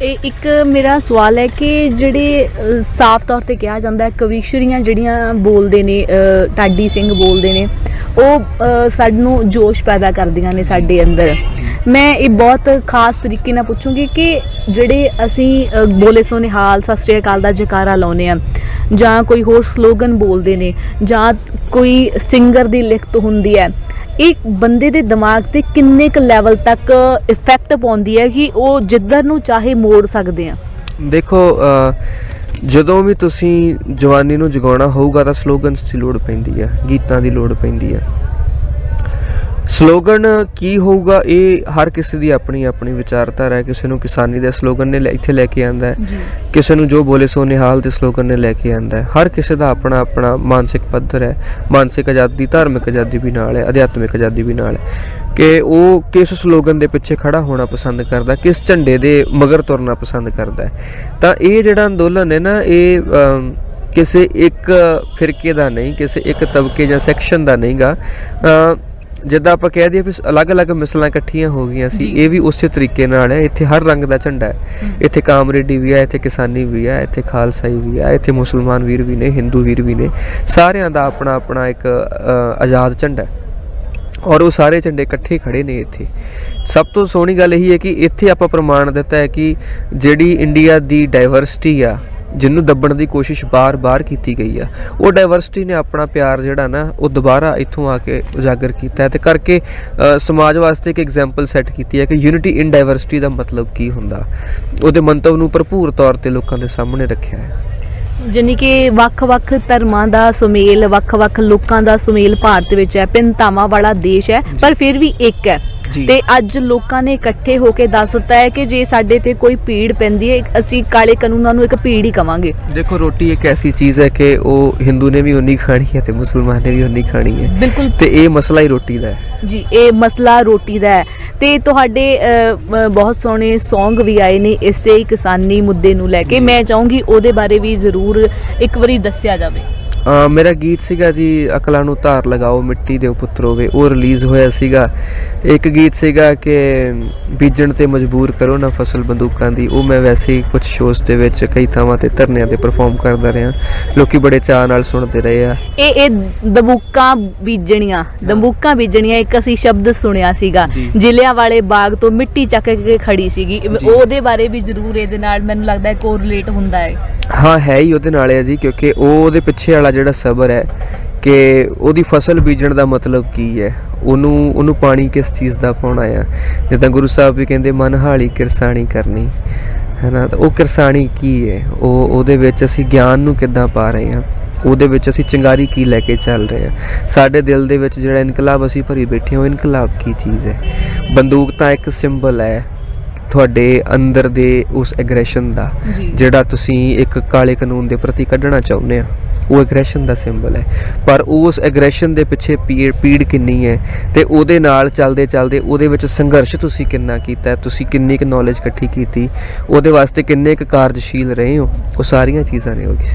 ਇਹ ਇੱਕ ਮੇਰਾ ਸਵਾਲ ਹੈ ਕਿ ਜਿਹੜੇ ਸਾਫ਼ ਤੌਰ ਤੇ ਕਿਹਾ ਜਾਂਦਾ ਹੈ ਕਵੀਸ਼ਰੀਆਂ ਜਿਹੜੀਆਂ ਬੋਲਦੇ ਨੇ, ਢਾਡੀ ਸਿੰਘ ਬੋਲਦੇ ਨੇ, ਉਹ ਸਾਨੂੰ ਜੋਸ਼ ਪੈਦਾ ਕਰਦੀਆਂ ਨੇ ਸਾਡੇ ਅੰਦਰ। ਮੈਂ ਇਹ ਬਹੁਤ ਖਾਸ ਤਰੀਕੇ ਨਾਲ ਪੁੱਛੂੰਗੀ ਕਿ ਜਿਹੜੇ ਅਸੀਂ ਬੋਲੇ ਸੋ ਨਿਹਾਲ, ਸਤਿ ਸ਼੍ਰੀ ਅਕਾਲ ਦਾ ਜੈਕਾਰਾ ਲਾਉਂਦੇ ਹਾਂ ਜਾਂ ਕੋਈ ਹੋਰ ਸਲੋਗਨ ਬੋਲਦੇ ਨੇ ਜਾਂ ਕੋਈ ਸਿੰਗਰ ਦੀ ਲਿਖਤ ਹੁੰਦੀ ਹੈ, ਇਹ ਬੰਦੇ ਦੇ ਦਿਮਾਗ ਤੇ ਕਿੰਨੇ ਕੁ ਲੈਵਲ ਤੱਕ ਇਫੈਕਟ ਪਾਉਂਦੀ ਹੈ ਕਿ ਉਹ ਜਿੱਧਰ ਨੂੰ ਚਾਹੇ ਮੋੜ ਸਕਦੇ ਆ? ਦੇਖੋ ਜਦੋਂ ਵੀ ਤੁਸੀਂ ਜਵਾਨੀ ਨੂੰ ਜਗਾਉਣਾ ਹੋਊਗਾ ਤਾਂ ਸਲੋਗਨਸ ਦੀ ਲੋੜ ਪੈਂਦੀ ਆ, ਗੀਤਾਂ ਦੀ ਲੋੜ ਪੈਂਦੀ ਆ। ਸਲੋਗਨ ਕੀ ਹੋਊਗਾ ਇਹ ਹਰ ਕਿਸੇ ਦੀ ਆਪਣੀ ਆਪਣੀ ਵਿਚਾਰਧਾਰਾ ਹੈ। ਕਿਸੇ ਨੂੰ ਕਿਸਾਨੀ ਦੇ ਸਲੋਗਨ ਨੇ ਇੱਥੇ ਲੈ ਕੇ ਆਂਦਾ ਹੈ, ਕਿਸੇ ਨੂੰ ਜੋ ਬੋਲੇ ਸੋ ਨਿਹਾਲ ਦੇ ਸਲੋਗਨ ਨੇ ਲੈ ਕੇ ਆਂਦਾ ਹੈ। ਹਰ ਕਿਸੇ ਦਾ ਆਪਣਾ ਆਪਣਾ ਮਾਨਸਿਕ ਪੱਧਰ ਹੈ। ਮਾਨਸਿਕ ਆਜ਼ਾਦੀ, ਧਾਰਮਿਕ ਆਜ਼ਾਦੀ ਵੀ ਨਾਲ ਹੈ, ਅਧਿਆਤਮਿਕ ਆਜ਼ਾਦੀ ਵੀ ਨਾਲ ਹੈ ਕਿ ਉਹ ਕਿਸ ਸਲੋਗਨ ਦੇ ਪਿੱਛੇ ਖੜਾ ਹੋਣਾ ਪਸੰਦ ਕਰਦਾ, ਕਿਸ ਝੰਡੇ ਦੇ ਮਗਰ ਤੁਰਨਾ ਪਸੰਦ ਕਰਦਾ ਹੈ। ਤਾਂ ਇਹ ਜਿਹੜਾ ਅੰਦੋਲਨ ਹੈ ਨਾ, ਇਹ ਕਿਸੇ ਇੱਕ ਫਿਰਕੇ ਦਾ ਨਹੀਂ, ਕਿਸੇ ਇੱਕ ਤਬਕੇ ਜਾਂ ਸੈਕਸ਼ਨ ਦਾ ਨਹੀਂਗਾ। ਜਿੱਦਾਂ ਆਪਾਂ ਕਹਿ ਦਈਏ ਵੀ ਅਲੱਗ-ਅਲੱਗ ਮਿਸਲਾਂ ਇਕੱਠੀਆਂ ਹੋ ਗਈਆਂ ਸੀ, ਇਹ ਵੀ ਉਸੇ ਤਰੀਕੇ ਨਾਲ ਹੈ। ਇੱਥੇ ਹਰ ਰੰਗ ਦਾ ਝੰਡਾ ਹੈ। ਇੱਥੇ ਕਾਮਰੇਡੀ ਵੀ ਹੈ, ਇੱਥੇ ਕਿਸਾਨੀ ਵੀ ਹੈ, ਇੱਥੇ ਖਾਲਸਾਈ ਵੀ ਹੈ, ਇੱਥੇ ਮੁਸਲਮਾਨ ਵੀਰ ਵੀ ਨੇ, ਹਿੰਦੂ ਵੀਰ ਵੀ ਨੇ। ਸਾਰਿਆਂ ਦਾ ਆਪਣਾ ਆਪਣਾ ਇੱਕ ਆਜ਼ਾਦ ਝੰਡਾ ਹੈ ਔਰ ਉਹ ਸਾਰੇ ਝੰਡੇ ਇਕੱਠੇ ਖੜੇ ਨੇ ਇੱਥੇ। ਸਭ ਤੋਂ ਸੋਹਣੀ ਗੱਲ ਇਹੀ ਹੈ ਕਿ ਇੱਥੇ ਆਪਾਂ ਪ੍ਰਮਾਣ ਦਿੱਤਾ ਹੈ ਕਿ ਜਿਹੜੀ ਇੰਡੀਆ ਦੀ ਡਾਇਵਰਸਿਟੀ ਆ, ਜਿਹਨੂੰ ਦੱਬਣ ਦੀ ਕੋਸ਼ਿਸ਼ ਬਾਰ-ਬਾਰ ਕੀਤੀ ਗਈ ਆ, ਉਹ ਡਾਇਵਰਸਿਟੀ ਨੇ ਆਪਣਾ ਪਿਆਰ ਜਿਹੜਾ ਨਾ ਉਹ ਦੁਬਾਰਾ ਇੱਥੋਂ ਆ ਕੇ ਉਜਾਗਰ ਕੀਤਾ ਤੇ ਕਰਕੇ ਸਮਾਜ ਵਾਸਤੇ ਇੱਕ ਐਗਜ਼ਾਮਪਲ ਸੈੱਟ ਕੀਤੀ ਹੈ ਕਿ ਯੂਨਿਟੀ ਇਨ ਡਾਇਵਰਸਿਟੀ ਦਾ ਮਤਲਬ ਕੀ ਹੁੰਦਾ। ਉਹਦੇ ਮੰਤਵ ਨੂੰ ਭਰਪੂਰ ਤੌਰ ਤੇ ਲੋਕਾਂ ਦੇ ਸਾਹਮਣੇ ਰੱਖਿਆ ਹੈ। ਜਾਣੀ ਕਿ ਵੱਖ-ਵੱਖ ਧਰਮਾਂ ਦਾ ਸੁਮੇਲ, ਵੱਖ-ਵੱਖ ਲੋਕਾਂ ਦਾ ਸੁਮੇਲ ਭਾਰਤ ਵਿੱਚ ਹੈ। ਭਿੰਨਤਾਵਾਂ ਵਾਲਾ ਦੇਸ਼ ਹੈ ਪਰ ਫਿਰ ਵੀ ਇੱਕ ਹੈ। ਤੇ ਅੱਜ ਲੋਕਾਂ ਨੇ ਇਕੱਠੇ ਹੋ ਕੇ ਦੱਸ ਦਿੱਤਾ ਹੈ ਕਿ ਜੇ ਸਾਡੇ ਤੇ ਕੋਈ ਭੀੜ ਪੈਂਦੀ ਹੈ, ਅਸੀਂ ਕਾਲੇ ਕਾਨੂੰਨਾਂ ਨੂੰ ਇੱਕ ਭੀੜ ਹੀ ਕਵਾਂਗੇ। ਦੇਖੋ, ਰੋਟੀ ਇੱਕ ਐਸੀ ਚੀਜ਼ ਹੈ ਕਿ ਉਹ ਹਿੰਦੂ ਨੇ ਵੀ ਉਨੀ ਖਾਣੀ ਹੈ ਤੇ ਮੁਸਲਮਾਨ ਨੇ ਵੀ ਉਨੀ ਖਾਣੀ ਹੈ। ਬਿਲਕੁਲ। ਤੇ ਇਹ ਮਸਲਾ ਹੀ ਰੋਟੀ ਦਾ ਹੈ ਜੀ, ਇਹ ਮਸਲਾ ਰੋਟੀ ਦਾ ਹੈ। ਤੇ ਤੁਹਾਡੇ ਬਹੁਤ ਸੋਹਣੇ ਸੌਂਗ ਵੀ ਆਏ ਨੇ ਇਸੇ ਕਿਸਾਨੀ ਮੁੱਦੇ ਨੂੰ ਲੈ ਕੇ। ਮੈਂ ਚਾਹੂੰਗੀ ਉਹਦੇ ਬਾਰੇ ਵੀ ਜ਼ਰੂਰ ਇੱਕ ਵਾਰੀ ਦੱਸਿਆ ਜਾਵੇ। ਮੇਰਾ ਗੀਤ ਸੀਗਾ ਜੀ ਅਕਲਾਂ ਨੂੰ ਧਾਰ ਲਗਾਓ ਮਿੱਟੀ ਦੇ ਪੁੱਤਰੋ ਵੇ, ਉਹ ਰਿਲੀਜ਼ ਹੋਇਆ ਸੀਗਾ। ਇੱਕ ਗੀਤ ਸੀਗਾ ਕਿ ਬੀਜਣ ਤੇ ਮਜਬੂਰ ਕਰੋ ਨਾ ਫਸਲ ਬੰਦੂਕਾਂ ਦੀ, ਉਹ ਮੈਂ ਵੈਸੇ ਹੀ ਕੁਝ ਸ਼ੋਜ਼ ਦੇ ਵਿੱਚ ਕਈ ਥਾਵਾਂ ਤੇ ਧਰਨਿਆਂ ਤੇ ਪਰਫਾਰਮ ਕਰਦਾ ਰਿਹਾ। ਲੋਕੀ ਬੜੇ ਚਾਅ ਨਾਲ ਸੁਣਦੇ ਰਹੇ ਆ। ਇਹ ਦੰਬੂਕਾਂ ਬੀਜਣੀਆਂ ਇੱਕ ਅਸੀਂ ਸ਼ਬਦ ਸੁਣਿਆ ਸੀਗਾ। ਜ਼ਿਲ੍ਹਿਆਂਵਾਲੇ ਬਾਗ ਤੋਂ ਮਿੱਟੀ ਚੱਕ ਕੇ ਖੜੀ ਸੀਗੀ, ਉਹਦੇ ਬਾਰੇ ਵੀ ਜ਼ਰੂਰ ਇਹਦੇ ਨਾਲ ਮੈਨੂੰ ਲੱਗਦਾ ਹੈ ਕੋਰਿਲੇਟ ਹੁੰਦਾ ਹੈ। ਹਾਂ, ਹੈ ਹੀ ਉਹਦੇ ਨਾਲ ਹੈ ਜੀ, ਕਿਉਂਕਿ ਉਹਦੇ ਪਿੱਛੇ ਵਾਲਾ ਜਿਹੜਾ ਸਬਰ ਹੈ ਕਿ ਉਹਦੀ ਫਸਲ ਬੀਜਣ ਦਾ ਮਤਲਬ ਕੀ ਹੈ, ਉਹਨੂੰ ਪਾਣੀ ਕਿਸ ਚੀਜ਼ ਦਾ ਪਾਉਣਾ ਆ। ਜਿੱਦਾਂ ਗੁਰੂ ਸਾਹਿਬ ਵੀ ਕਹਿੰਦੇ ਮਨ ਹਾਲੀ ਕਿਰਸਾਣੀ ਕਰਨੀ ਹੈ ਨਾ, ਤਾਂ ਉਹ ਕਿਰਸਾਣੀ ਕੀ ਹੈ, ਉਹਦੇ ਵਿੱਚ ਅਸੀਂ ਗਿਆਨ ਨੂੰ ਕਿੱਦਾਂ ਪਾ ਰਹੇ ਹਾਂ, ਉਹਦੇ ਵਿੱਚ ਅਸੀਂ ਚਿੰਗਾਰੀ ਕੀ ਲੈ ਕੇ ਚੱਲ ਰਹੇ ਹਾਂ। ਸਾਡੇ ਦਿਲ ਦੇ ਵਿੱਚ ਜਿਹੜਾ ਇਨਕਲਾਬ ਅਸੀਂ ਭਰੀ ਬੈਠੇ ਹਾਂ, ਉਹ ਇਨਕਲਾਬ ਕੀ ਚੀਜ਼ ਹੈ। ਬੰਦੂਕ ਤਾਂ ਇੱਕ ਸਿੰਬਲ ਹੈ ਤੁਹਾਡੇ ਅੰਦਰ ਦੇ ਉਸ ਐਗਰੈਸ਼ਨ ਦਾ, ਜਿਹੜਾ ਤੁਸੀਂ ਇੱਕ ਕਾਲੇ ਕਾਨੂੰਨ ਦੇ ਪ੍ਰਤੀ ਕੱਢਣਾ ਚਾਹੁੰਦੇ ਆ, ਉਹ ਐਗਰੈਸ਼ਨ ਦਾ ਸਿੰਬਲ ਹੈ। ਪਰ ਉਸ ਐਗਰੈਸ਼ਨ ਦੇ ਪਿੱਛੇ ਪੀੜ ਕਿੰਨੀ ਹੈ ਤੇ ਉਹਦੇ ਨਾਲ ਚੱਲਦੇ ਚੱਲਦੇ ਉਹਦੇ ਵਿੱਚ ਸੰਘਰਸ਼ ਤੁਸੀਂ ਕਿੰਨਾ ਕੀਤਾ, ਤੁਸੀਂ ਕਿੰਨੀ ਕੁ ਨੌਲੇਜ ਇਕੱਠੀ ਕੀਤੀ, ਉਹਦੇ ਵਾਸਤੇ ਕਿੰਨੇ ਕੁ ਕਾਰਜਸ਼ੀਲ ਰਹੇ ਹੋ, ਉਹ ਸਾਰੀਆਂ ਚੀਜ਼ਾਂ ਨੇ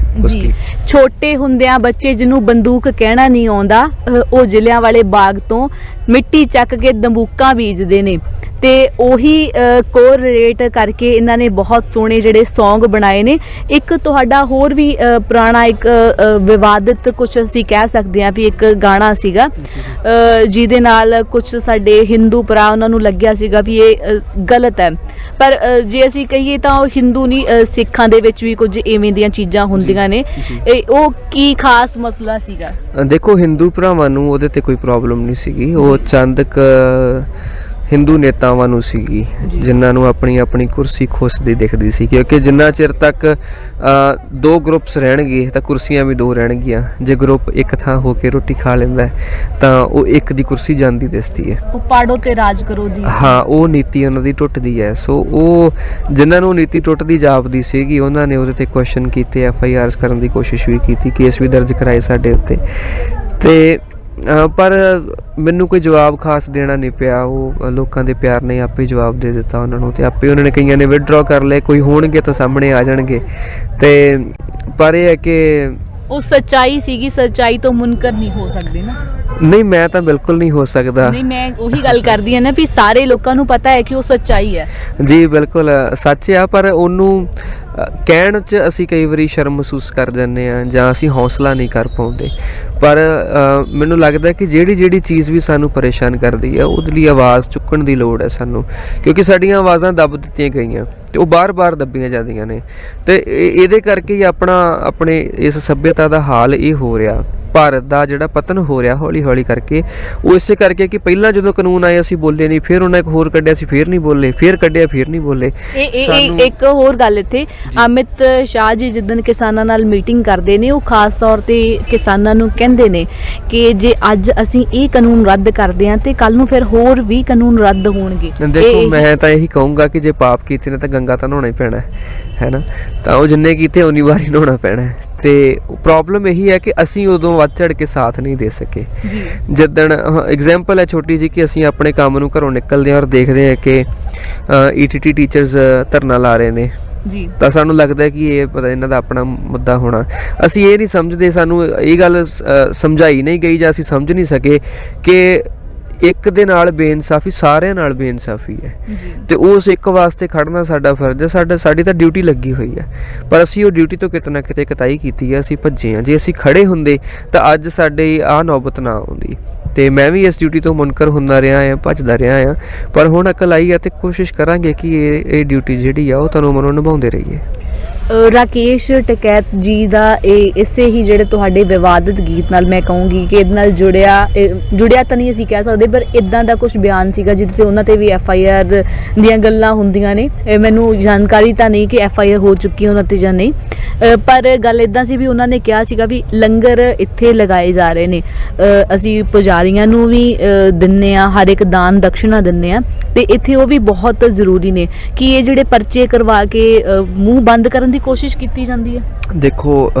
ਜੀ। ਛੋਟੇ ਹੁੰਦਿਆਂ ਬੱਚੇ ਜਿਹਨੂੰ ਬੰਦੂਕ ਕਹਿਣਾ ਨਹੀਂ ਆਉਂਦਾ, ਉਹ ਜ਼ਿਲ੍ਹਿਆਂਵਾਲੇ ਬਾਗ ਤੋਂ ਮਿੱਟੀ ਚੱਕ ਕੇ ਦੰਬੂਕਾਂ ਬੀਜਦੇ ਨੇ। ਤੇ ਉਹੀ ਕੋਰਿਲੇਟ ਕਰਕੇ ਇਹਨਾਂ ਨੇ ਬਹੁਤ ਸੋਹਣੇ ਜਿਹੜੇ ਸੌਂਗ ਬਣਾਏ ਨੇ। ਇੱਕ ਤੁਹਾਡਾ ਹੋਰ ਵੀ ਪੁਰਾਣਾ ਇੱਕ ਵਿਵਾਦਿਤ ਕੁਝ ਅਸੀਂ ਕਹਿ ਸਕਦੇ ਹਾਂ ਵੀ ਇੱਕ ਗਾਣਾ ਸੀਗਾ, ਜਿਹਦੇ ਨਾਲ ਕੁਝ ਸਾਡੇ ਹਿੰਦੂ ਭਰਾ ਉਹਨਾਂ ਨੂੰ ਲੱਗਿਆ ਸੀਗਾ ਵੀ ਇਹ ਗਲਤ ਹੈ। ਪਰ ਜੇ ਅਸੀਂ ਕਹੀਏ ਤਾਂ ਉਹ ਹਿੰਦੂ ਨਹੀਂ, ਸਿੱਖਾਂ ਦੇ ਵਿੱਚ ਵੀ ਕੁਝ ਇਵੇਂ ਦੀਆਂ ਚੀਜ਼ਾਂ ਹੁੰਦੀਆਂ ਨੇ। ਉਹ ਕੀ ਖਾਸ ਮਸਲਾ ਸੀਗਾ? ਦੇਖੋ, ਹਿੰਦੂ ਭਰਾਵਾਂ ਨੂੰ ਉਹਦੇ ਤੇ ਕੋਈ ਪ੍ਰੋਬਲਮ ਨਹੀਂ ਸੀਗੀ। ਉਹ ਚੰਦ ਹਿੰਦੂ ਨੇਤਾਵਾਂ ਨੂੰ ਸੀਗੀ ਜਿਨ੍ਹਾਂ ਨੂੰ ਆਪਣੀ ਆਪਣੀ ਕੁਰਸੀ ਖੁੱਸਦੀ ਦਿਖਦੀ ਸੀ, ਕਿਉਂਕਿ ਜਿੰਨਾ ਚਿਰ ਤੱਕ ਦੋ ਗਰੁੱਪਸ ਰਹਿਣਗੇ ਤਾਂ ਕੁਰਸੀਆਂ ਵੀ ਦੋ ਰਹਿਣਗੀਆਂ। ਜੇ ਗਰੁੱਪ ਇੱਕ ਥਾਂ ਹੋ ਕੇ ਰੋਟੀ ਖਾ ਲੈਂਦਾ ਤਾਂ ਉਹ ਇੱਕ ਦੀ ਕੁਰਸੀ ਜਾਂਦੀ ਦਿਸਦੀ ਹੈ। ਉਹ ਪਾੜੋ ਤੇ ਰਾਜ ਕਰੋ ਦੀ, ਹਾਂ, ਉਹ ਨੀਤੀ ਉਹਨਾਂ ਦੀ ਟੁੱਟਦੀ ਹੈ। ਸੋ ਉਹ ਜਿਨ੍ਹਾਂ ਨੂੰ ਨੀਤੀ ਟੁੱਟਦੀ ਜਾਪਦੀ ਸੀਗੀ, ਉਹਨਾਂ ਨੇ ਉਹਦੇ ਤੇ ਕੁਐਸਚਨ ਕੀਤੇ, FIRs ਕਰਨ ਦੀ ਕੋਸ਼ਿਸ਼ ਵੀ ਕੀਤੀ, ਕੇਸ ਵੀ ਦਰਜ ਕਰਾਏ ਸਾਡੇ ਉੱਤੇ। ਤੇ ਪਰ ਮੈਨੂੰ ਕੋਈ ਜਵਾਬ ਖਾਸ ਦੇਣਾ ਨਹੀਂ ਪਿਆ। ਉਹ ਲੋਕਾਂ ਦੇ ਪਿਆਰ ਨੇ ਆਪੇ ਜਵਾਬ ਦੇ ਦਿੱਤਾ ਉਹਨਾਂ ਨੂੰ, ਤੇ ਆਪੇ ਉਹਨਾਂ ਨੇ ਕਈਆਂ ਨੇ ਵਿਦਡਰਾ ਕਰ ਲਏ, ਕੋਈ ਹੋਣਗੇ ਤਾਂ ਸਾਹਮਣੇ ਆ ਜਾਣਗੇ। ਤੇ ਪਰ ਇਹ ਹੈ ਕਿ ਉਹ ਸੱਚਾਈ ਸੀਗੀ, ਸੱਚਾਈ ਤੋਂ ਮੁਨਕਰ ਨਹੀਂ ਹੋ ਸਕਦੇ ਨਾ। ਨਹੀਂ, ਮੈਂ ਤਾਂ ਬਿਲਕੁਲ ਨਹੀਂ ਹੋ ਸਕਦਾ। ਨਹੀਂ, ਮੈਂ ਉਹੀ ਗੱਲ ਕਰਦੀ ਹਾਂ ਨਾ ਵੀ ਸਾਰੇ ਲੋਕਾਂ ਨੂੰ ਪਤਾ ਹੈ ਕਿ ਉਹ ਸੱਚਾਈ ਹੈ। ਜੀ ਬਿਲਕੁਲ ਸੱਚ ਆ, ਪਰ ਉਹਨੂੰ ਕਹਿਣ 'ਚ ਅਸੀਂ ਕਈ ਵਾਰੀ ਸ਼ਰਮ ਮਹਿਸੂਸ ਕਰ ਜਾਂਦੇ ਹਾਂ ਜਾਂ ਅਸੀਂ ਹੌਸਲਾ ਨਹੀਂ ਕਰ ਪਾਉਂਦੇ। ਪਰ ਮੈਨੂੰ ਲੱਗਦਾ ਕਿ ਜਿਹੜੀ ਚੀਜ਼ ਵੀ ਸਾਨੂੰ ਪਰੇਸ਼ਾਨ ਕਰਦੀ ਹੈ, ਉਹਦੇ ਲਈ ਆਵਾਜ਼ ਚੁੱਕਣ ਦੀ ਲੋੜ ਹੈ ਸਾਨੂੰ, ਕਿਉਂਕਿ ਸਾਡੀਆਂ ਆਵਾਜ਼ਾਂ ਦੱਬ ਦਿੱਤੀਆਂ ਗਈਆਂ ਤੇ ਉਹ ਬਾਰ-ਬਾਰ ਦੱਬੀਆਂ ਜਾਂਦੀਆਂ ਨੇ। ਤੇ ਇਹਦੇ ਕਰਕੇ ਹੀ ਆਪਣੇ ਇਸ ਸੱਭਿਅਤਾ ਦਾ ਹਾਲ ਇਹ ਹੋ ਰਿਹਾ ਭਾਰਤ ਦਾ ਜਿਹੜਾ ਪਤਨ ਹੋ ਰਿਹਾ ਹੌਲੀ ਹੌਲੀ ਕਰਕੇ, ਉਹ ਇਸੇ ਕਰਕੇ ਕਿ ਪਹਿਲਾਂ ਜਦੋਂ ਕਾਨੂੰਨ ਆਏ ਅਸੀਂ ਬੋਲੇ ਨਹੀਂ, ਫਿਰ ਉਹਨਾਂ ਇੱਕ ਹੋਰ ਕੱਢਿਆ ਸੀ ਫਿਰ ਨਹੀਂ ਬੋਲੇ, ਫਿਰ ਕੱਢਿਆ ਫਿਰ ਨਹੀਂ ਬੋਲੇ। ਇੱਕ ਹੋਰ ਗੱਲ ਇੱਥੇ, ਅਮਿਤ ਸ਼ਾਹ ਜੀ ਜਿੱਦਣ ਕਿਸਾਨਾਂ ਨਾਲ ਮੀਟਿੰਗ ਕਰਦੇ ਨੇ ਉਹ ਖਾਸ ਤੌਰ ਤੇ ਕਿਸਾਨਾਂ ਨੂੰ ਕਹਿੰਦੇ ਨੇ ਕਿ ਜੇ ਅੱਜ ਅਸੀਂ ਇਹ ਕਾਨੂੰਨ ਰੱਦ ਕਰਦੇ ਹਾਂ ਤੇ ਕੱਲ ਨੂੰ ਫਿਰ ਹੋਰ ਵੀ ਕਾਨੂੰਨ ਰੱਦ ਹੋਣਗੇ। ਦੇਖੋ ਮੈਂ ਤਾਂ ਇਹੀ ਕਹੂੰਗਾ ਕਿ ਜੇ ਪਾਪ ਕੀਤੇ ਨੇ ਤਾਂ ਗੰਗਾ ਤਾਂ ਨਹਾਉਣਾ ਹੀ ਪੈਣਾ ਹੈ ਨਾ, ਤਾਂ ਉਹ ਜਿੰਨੇ ਕੀਤੇ ਉਨੀ ਵਾਰੀ ਨਹਾਉਣਾ ਪੈਣਾ ਹੈ। ਤੇ ਪ੍ਰੋਬਲਮ ਇਹੀ ਹੈ ਕਿ ਅਸੀਂ ਉਦੋਂ ਵੱਧ ਚੜ ਕੇ ਸਾਥ ਨਹੀਂ ਦੇ ਸਕੇ। ਜਿੱਦਣ ਐਗਜ਼ਾਮਪਲ ਹੈ ਛੋਟੀ ਜਿਹੀ ਕਿ ਅਸੀਂ ਆਪਣੇ ਕੰਮ ਨੂੰ ਘਰੋਂ ਨਿਕਲਦੇ ਹਾਂ ਔਰ ਦੇਖਦੇ ਹਾਂ ਕਿ ETT ਟੀਚਰਸ ਧਰਨਾ ਲਾ ਰਹੇ ਨੇ ਜੀ, ਤਾਂ ਸਾਨੂੰ ਲੱਗਦਾ ਕਿ ਇਹ ਪਤਾ ਇਹਨਾਂ ਦਾ ਆਪਣਾ ਮੁੱਦਾ ਹੋਣਾ। ਅਸੀਂ ਇਹ ਨਹੀਂ ਸਮਝਦੇ, ਸਾਨੂੰ ਇਹ ਗੱਲ ਸਮਝਾਈ ਨਹੀਂ ਗਈ ਜਾਂ ਅਸੀਂ ਸਮਝ ਨਹੀਂ ਸਕੇ ਕਿ ਇੱਕ ਦੇ ਨਾਲ ਬੇਇਨਸਾਫੀ ਸਾਰਿਆਂ ਨਾਲ ਬੇਇਨਸਾਫੀ ਹੈ ਤੇ ਉਸ ਇੱਕ ਵਾਸਤੇ ਖੜਨਾ ਸਾਡਾ ਫਰਜ਼ ਹੈ। ਸਾਡੀ ਤਾਂ ਡਿਊਟੀ ਲੱਗੀ ਹੋਈ ਹੈ, ਪਰ ਅਸੀਂ ਉਹ ਡਿਊਟੀ ਤੋਂ ਕਿਤੇ ਨਾ ਕਿਤੇ ਕਤਾਈ ਕੀਤੀ ਹੈ, ਅਸੀਂ ਭੱਜੇ ਹਾਂ। ਜੇ ਅਸੀਂ ਖੜੇ ਹੁੰਦੇ ਤਾਂ ਅੱਜ ਸਾਡੇ ਆਹ ਨੌਬਤ ਨਾ ਆਉਂਦੀ। ਤੇ ਮੈਂ ਵੀ ਇਸ ਡਿਊਟੀ ਤੋਂ ਮੁਨਕਰ ਹੁੰਦਾ ਰਿਹਾ ਹਾਂ, ਭੱਜਦਾ ਰਿਹਾ ਹਾਂ, ਪਰ ਹੁਣ ਅਕਲ ਆਈ ਹੈ ਤੇ ਕੋਸ਼ਿਸ਼ ਕਰਾਂਗੇ ਕਿ ਇਹ ਡਿਊਟੀ ਜਿਹੜੀ ਆ ਉਹ ਤੁਹਾਨੂੰ ਮਨੋਂ ਨਿਭਾਉਂਦੇ ਰਹੀਏ। ਰਾਕੇਸ਼ ਟਕੈਤ ਜੀ ਦਾ ਇਹ ਇਸੇ ਹੀ ਜਿਹੜੇ ਤੁਹਾਡੇ ਵਿਵਾਦਿਤ ਗੀਤ ਨਾਲ ਮੈਂ ਕਹੂੰਗੀ ਕਿ ਇਹਦੇ ਨਾਲ ਜੁੜਿਆ ਤਾਂ ਨਹੀਂ ਅਸੀਂ ਕਹਿ ਸਕਦੇ, ਪਰ ਇਦਾਂ ਦਾ ਕੁਝ ਬਿਆਨ ਸੀਗਾ ਜਿਹਦੇ ਤੇ ਉਹਨਾਂ ਤੇ ਵੀ FIR ਦੀਆਂ ਗੱਲਾਂ ਹੁੰਦੀਆਂ ਨੇ। ਮੈਨੂੰ ਜਾਣਕਾਰੀ ਤਾਂ ਨਹੀਂ ਕਿ FIR ਹੋ ਚੁੱਕੀ ਉਹਨਾਂ ਤੇ ਜਾਂ ਨਹੀਂ, ਪਰ ਗੱਲ ਇਦਾਂ ਸੀ ਵੀ ਉਹਨਾਂ ਨੇ ਕਿਹਾ ਸੀਗਾ ਵੀ ਲੰਗਰ ਇੱਥੇ ਲਗਾਏ ਜਾ ਰਹੇ ਨੇ, ਅਸੀਂ ਪੁਜਾਰੀਆਂ ਨੂੰ ਵੀ ਦਿੰਨੇ ਆ, ਹਰ ਇੱਕ ਦਾਨ ਦਕਸ਼ਨਾ ਦਿੰਨੇ ਆ, ਤੇ ਇੱਥੇ ਉਹ ਵੀ ਬਹੁਤ ਜ਼ਰੂਰੀ ਨੇ। ਕਿ ਇਹ ਜਿਹੜੇ ਪਰਚੇ ਕਰਵਾ ਕੇ ਮੂੰਹ ਬੰਦ ਕਰਨ ਦੀ ਕੋਸ਼ਿਸ਼ ਕੀਤੀ ਜਾਂਦੀ ਹੈ? ਦੇਖੋ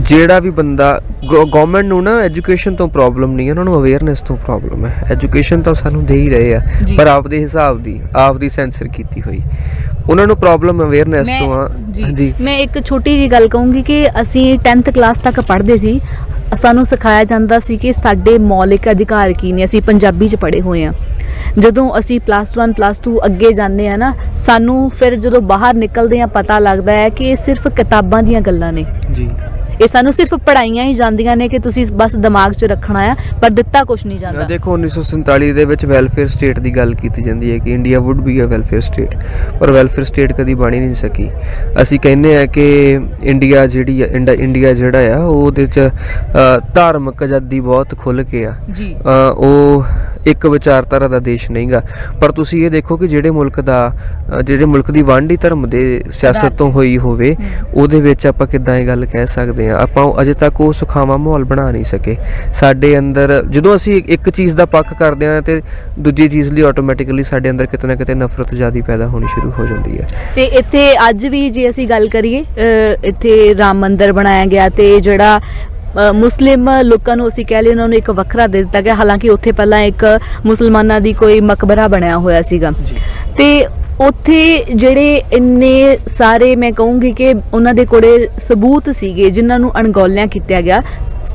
ਜਿਹੜਾ ਵੀ ਬੰਦਾ ਗਵਰਨਮੈਂਟ ਨੂੰ ਨਾ ਐਜੂਕੇਸ਼ਨ ਤੋਂ ਪ੍ਰੋਬਲਮ ਨਹੀਂ ਹੈ, ਉਹਨਾਂ ਨੂੰ ਅਵੇਅਰਨੈਸ ਤੋਂ ਪ੍ਰੋਬਲਮ ਹੈ। ਐਜੂਕੇਸ਼ਨ ਤਾਂ ਸਾਨੂੰ ਦੇ ਹੀ ਰਹੇ ਆ, ਪਰ ਆਪਦੇ ਹਿਸਾਬ ਦੀ ਆਪਦੀ ਸੈਂਸਰ ਕੀਤੀ ਹੋਈ, ਉਹਨਾਂ ਨੂੰ ਪ੍ਰੋਬਲਮ ਅਵੇਅਰਨੈਸ ਤੋਂ ਆ। ਜੀ ਮੈਂ ਇੱਕ ਛੋਟੀ ਜਿਹੀ ਗੱਲ ਕਹੂੰਗੀ ਕਿ ਅਸੀਂ 10th ਕਲਾਸ ਤੱਕ ਪੜ੍ਹਦੇ ਸੀ, ਸਾਨੂੰ ਸਿਖਾਇਆ ਜਾਂਦਾ ਸੀ ਕਿ ਸਾਡੇ ਮੌਲਿਕ ਅਧਿਕਾਰ ਕੀ ਨੇ। ਅਸੀਂ ਪੰਜਾਬੀ 'ਚ ਪੜ੍ਹੇ ਹੋਏ ਹਾਂ। ਜਦੋਂ ਅਸੀਂ +1 +2 ਅੱਗੇ ਜਾਂਦੇ ਹਾਂ ਨਾ, ਸਾਨੂੰ ਫਿਰ ਜਦੋਂ ਬਾਹਰ ਨਿਕਲਦੇ ਹਾਂ ਪਤਾ ਲੱਗਦਾ ਹੈ ਕਿ ਇਹ ਸਿਰਫ ਕਿਤਾਬਾਂ ਦੀਆਂ ਗੱਲਾਂ ਨੇ ਜੀ। ਇਹ ਸਾਨੂੰ ਸਿਰਫ ਪੜ੍ਹਾਈਆਂ ਹੀ ਜਾਂਦੀਆਂ ਨੇ ਕਿ ਤੁਸੀਂ ਬਸ ਦਿਮਾਗ 'ਚ ਰੱਖਣਾ ਆ, ਪਰ ਦਿੱਤਾ ਕੁਝ ਨਹੀਂ ਜਾਂਦਾ। ਦੇਖੋ 1947 ਦੇ ਵਿੱਚ ਵੈਲਫੇਅਰ ਸਟੇਟ ਦੀ ਗੱਲ ਕੀਤੀ ਜਾਂਦੀ ਹੈ ਕਿ India would be a welfare state, ਪਰ ਵੈਲਫੇਅਰ ਸਟੇਟ ਕਦੀ ਬਣ ਹੀ ਨਹੀਂ ਸਕੀ। ਅਸੀਂ ਕਹਿੰਦੇ ਆ ਕਿ ਇੰਡੀਆ ਜਿਹੜੀ ਇੰਡੀਆ ਜਿਹੜਾ ਆ ਉਹਦੇ 'ਚ ਧਾਰਮਿਕ ਆਜ਼ਾਦੀ ਬਹੁਤ ਖੁੱਲ੍ਹ ਕੇ ਆ ਜੀ। ਉਹ ਇੱਕ ਵਿਚਾਰਧਾਰਾ ਦਾ ਦੇਸ਼ ਨਹੀਂਗਾ। ਪਰ ਤੁਸੀਂ ਇਹ ਦੇਖੋ ਕਿ ਜਿਹੜੇ ਮੁਲਕ ਦੀ ਵੰਡ ਹੀ ਧਰਮ ਦੇ ਸਿਆਸਤ ਤੋਂ ਹੋਈ ਹੋਵੇ, ਉਹਦੇ ਵਿੱਚ ਆਪਾਂ ਕਿੱਦਾਂ ਇਹ ਗੱਲ ਕਹਿ ਸਕਦੇ ਹਾਂ? ਆਪਾਂ ਅਜੇ ਤੱਕ ਉਹ ਸੁਖਾਵਾਂ ਮਾਹੌਲ ਬਣਾ ਨਹੀਂ ਸਕੇ ਸਾਡੇ ਅੰਦਰ। ਜਦੋਂ ਅਸੀਂ ਇੱਕ ਚੀਜ਼ ਦਾ ਪੱਖ ਕਰਦੇ ਹਾਂ ਤੇ ਦੂਜੀ ਚੀਜ਼ ਲਈ ਆਟੋਮੈਟਿਕਲੀ ਸਾਡੇ ਅੰਦਰ ਕਿਤੇ ਨਾ ਕਿਤੇ ਨਫ਼ਰਤ ਜ਼ਿਆਦਾ ਪੈਦਾ ਹੋਣੀ ਸ਼ੁਰੂ ਹੋ ਜਾਂਦੀ ਹੈ। ਤੇ ਇੱਥੇ ਅੱਜ ਵੀ ਜੇ ਅਸੀਂ ਗੱਲ ਕਰੀਏ, ਇੱਥੇ ਰਾਮ ਮੰਦਿਰ ਬਣਾਇਆ ਗਿਆ ਤੇ ਜਿਹੜਾ ਮੁਸਲਿਮ ਲੋਕਾਂ ਨੂੰ ਅਸੀਂ ਕਹਿ ਲਈਏ ਉਹਨਾਂ ਨੂੰ ਇੱਕ ਵੱਖਰਾ ਦੇ ਦਿੱਤਾ ਗਿਆ, ਹਾਲਾਂਕਿ ਉੱਥੇ ਪਹਿਲਾਂ ਇੱਕ ਮੁਸਲਮਾਨਾਂ ਦੀ ਕੋਈ ਮਕਬਰਾ ਬਣਿਆ ਹੋਇਆ ਸੀਗਾ। ਤੇ ਉੱਥੇ ਜਿਹੜੇ ਇੰਨੇ ਸਾਰੇ ਮੈਂ ਕਹੂੰਗੀ ਕਿ ਉਹਨਾਂ ਦੇ ਕੋਲੇ ਸਬੂਤ ਸੀਗੇ ਜਿਨ੍ਹਾਂ ਨੂੰ ਅਣਗੌਲਿਆਂ ਕੀਤਾ ਗਿਆ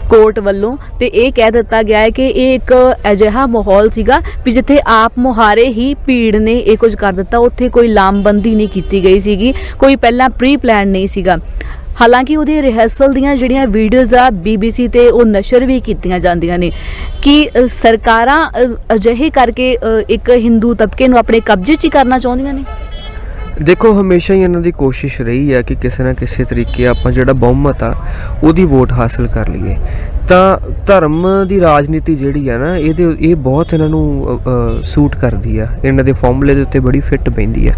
ਕੋਰਟ ਵੱਲੋਂ, ਤੇ ਇਹ ਕਹਿ ਦਿੱਤਾ ਗਿਆ ਹੈ ਕਿ ਇਹ ਇੱਕ ਅਜਿਹਾ ਮਾਹੌਲ ਸੀਗਾ ਵੀ ਜਿੱਥੇ ਆਪ ਮੁਹਾਰੇ ਹੀ ਭੀੜ ਨੇ ਇਹ ਕੁਝ ਕਰ ਦਿੱਤਾ। ਉੱਥੇ ਕੋਈ ਲਾਮਬੰਦੀ ਨਹੀਂ ਕੀਤੀ ਗਈ ਸੀਗੀ, ਕੋਈ ਪਹਿਲਾਂ ਪ੍ਰੀ ਪਲਾਨ ਨਹੀਂ ਸੀਗਾ। ਹਾਲਾਂਕਿ ਉਹਦੇ ਰਿਹਰਸਲ ਦੀਆਂ ਜਿਹੜੀਆਂ ਵੀਡੀਓਜ਼ ਆ BBC ਤੇ ਉਹ ਨਸ਼ਰ ਵੀ ਕੀਤੀਆਂ ਜਾਂਦੀਆਂ ਨੇ ਕਿ ਸਰਕਾਰਾਂ ਅਜਿਹੇ ਕਰਕੇ ਇੱਕ ਹਿੰਦੂ ਤਬਕੇ ਨੂੰ ਆਪਣੇ ਕਬਜ਼ੇ 'ਚ ਹੀ ਕਰਨਾ ਚਾਹੁੰਦੀਆਂ ਨੇ। ਦੇਖੋ ਹਮੇਸ਼ਾ ਹੀ ਇਹਨਾਂ ਦੀ ਕੋਸ਼ਿਸ਼ ਰਹੀ ਹੈ ਕਿ ਕਿਸੇ ਨਾ ਕਿਸੇ ਤਰੀਕੇ ਆਪਾਂ ਜਿਹੜਾ ਬਹੁਮਤ ਆ ਉਹਦੀ ਵੋਟ ਹਾਸਲ ਕਰ ਲਈਏ। ਤਾਂ ਧਰਮ ਦੀ ਰਾਜਨੀਤੀ ਜਿਹੜੀ ਆ ਨਾ ਇਹ ਬਹੁਤ ਇਹਨਾਂ ਨੂੰ ਸੂਟ ਕਰਦੀ ਆ, ਇਹਨਾਂ ਦੇ ਫਾਰਮੂਲੇ ਦੇ ਉੱਤੇ ਬੜੀ ਫਿੱਟ ਪੈਂਦੀ ਆ।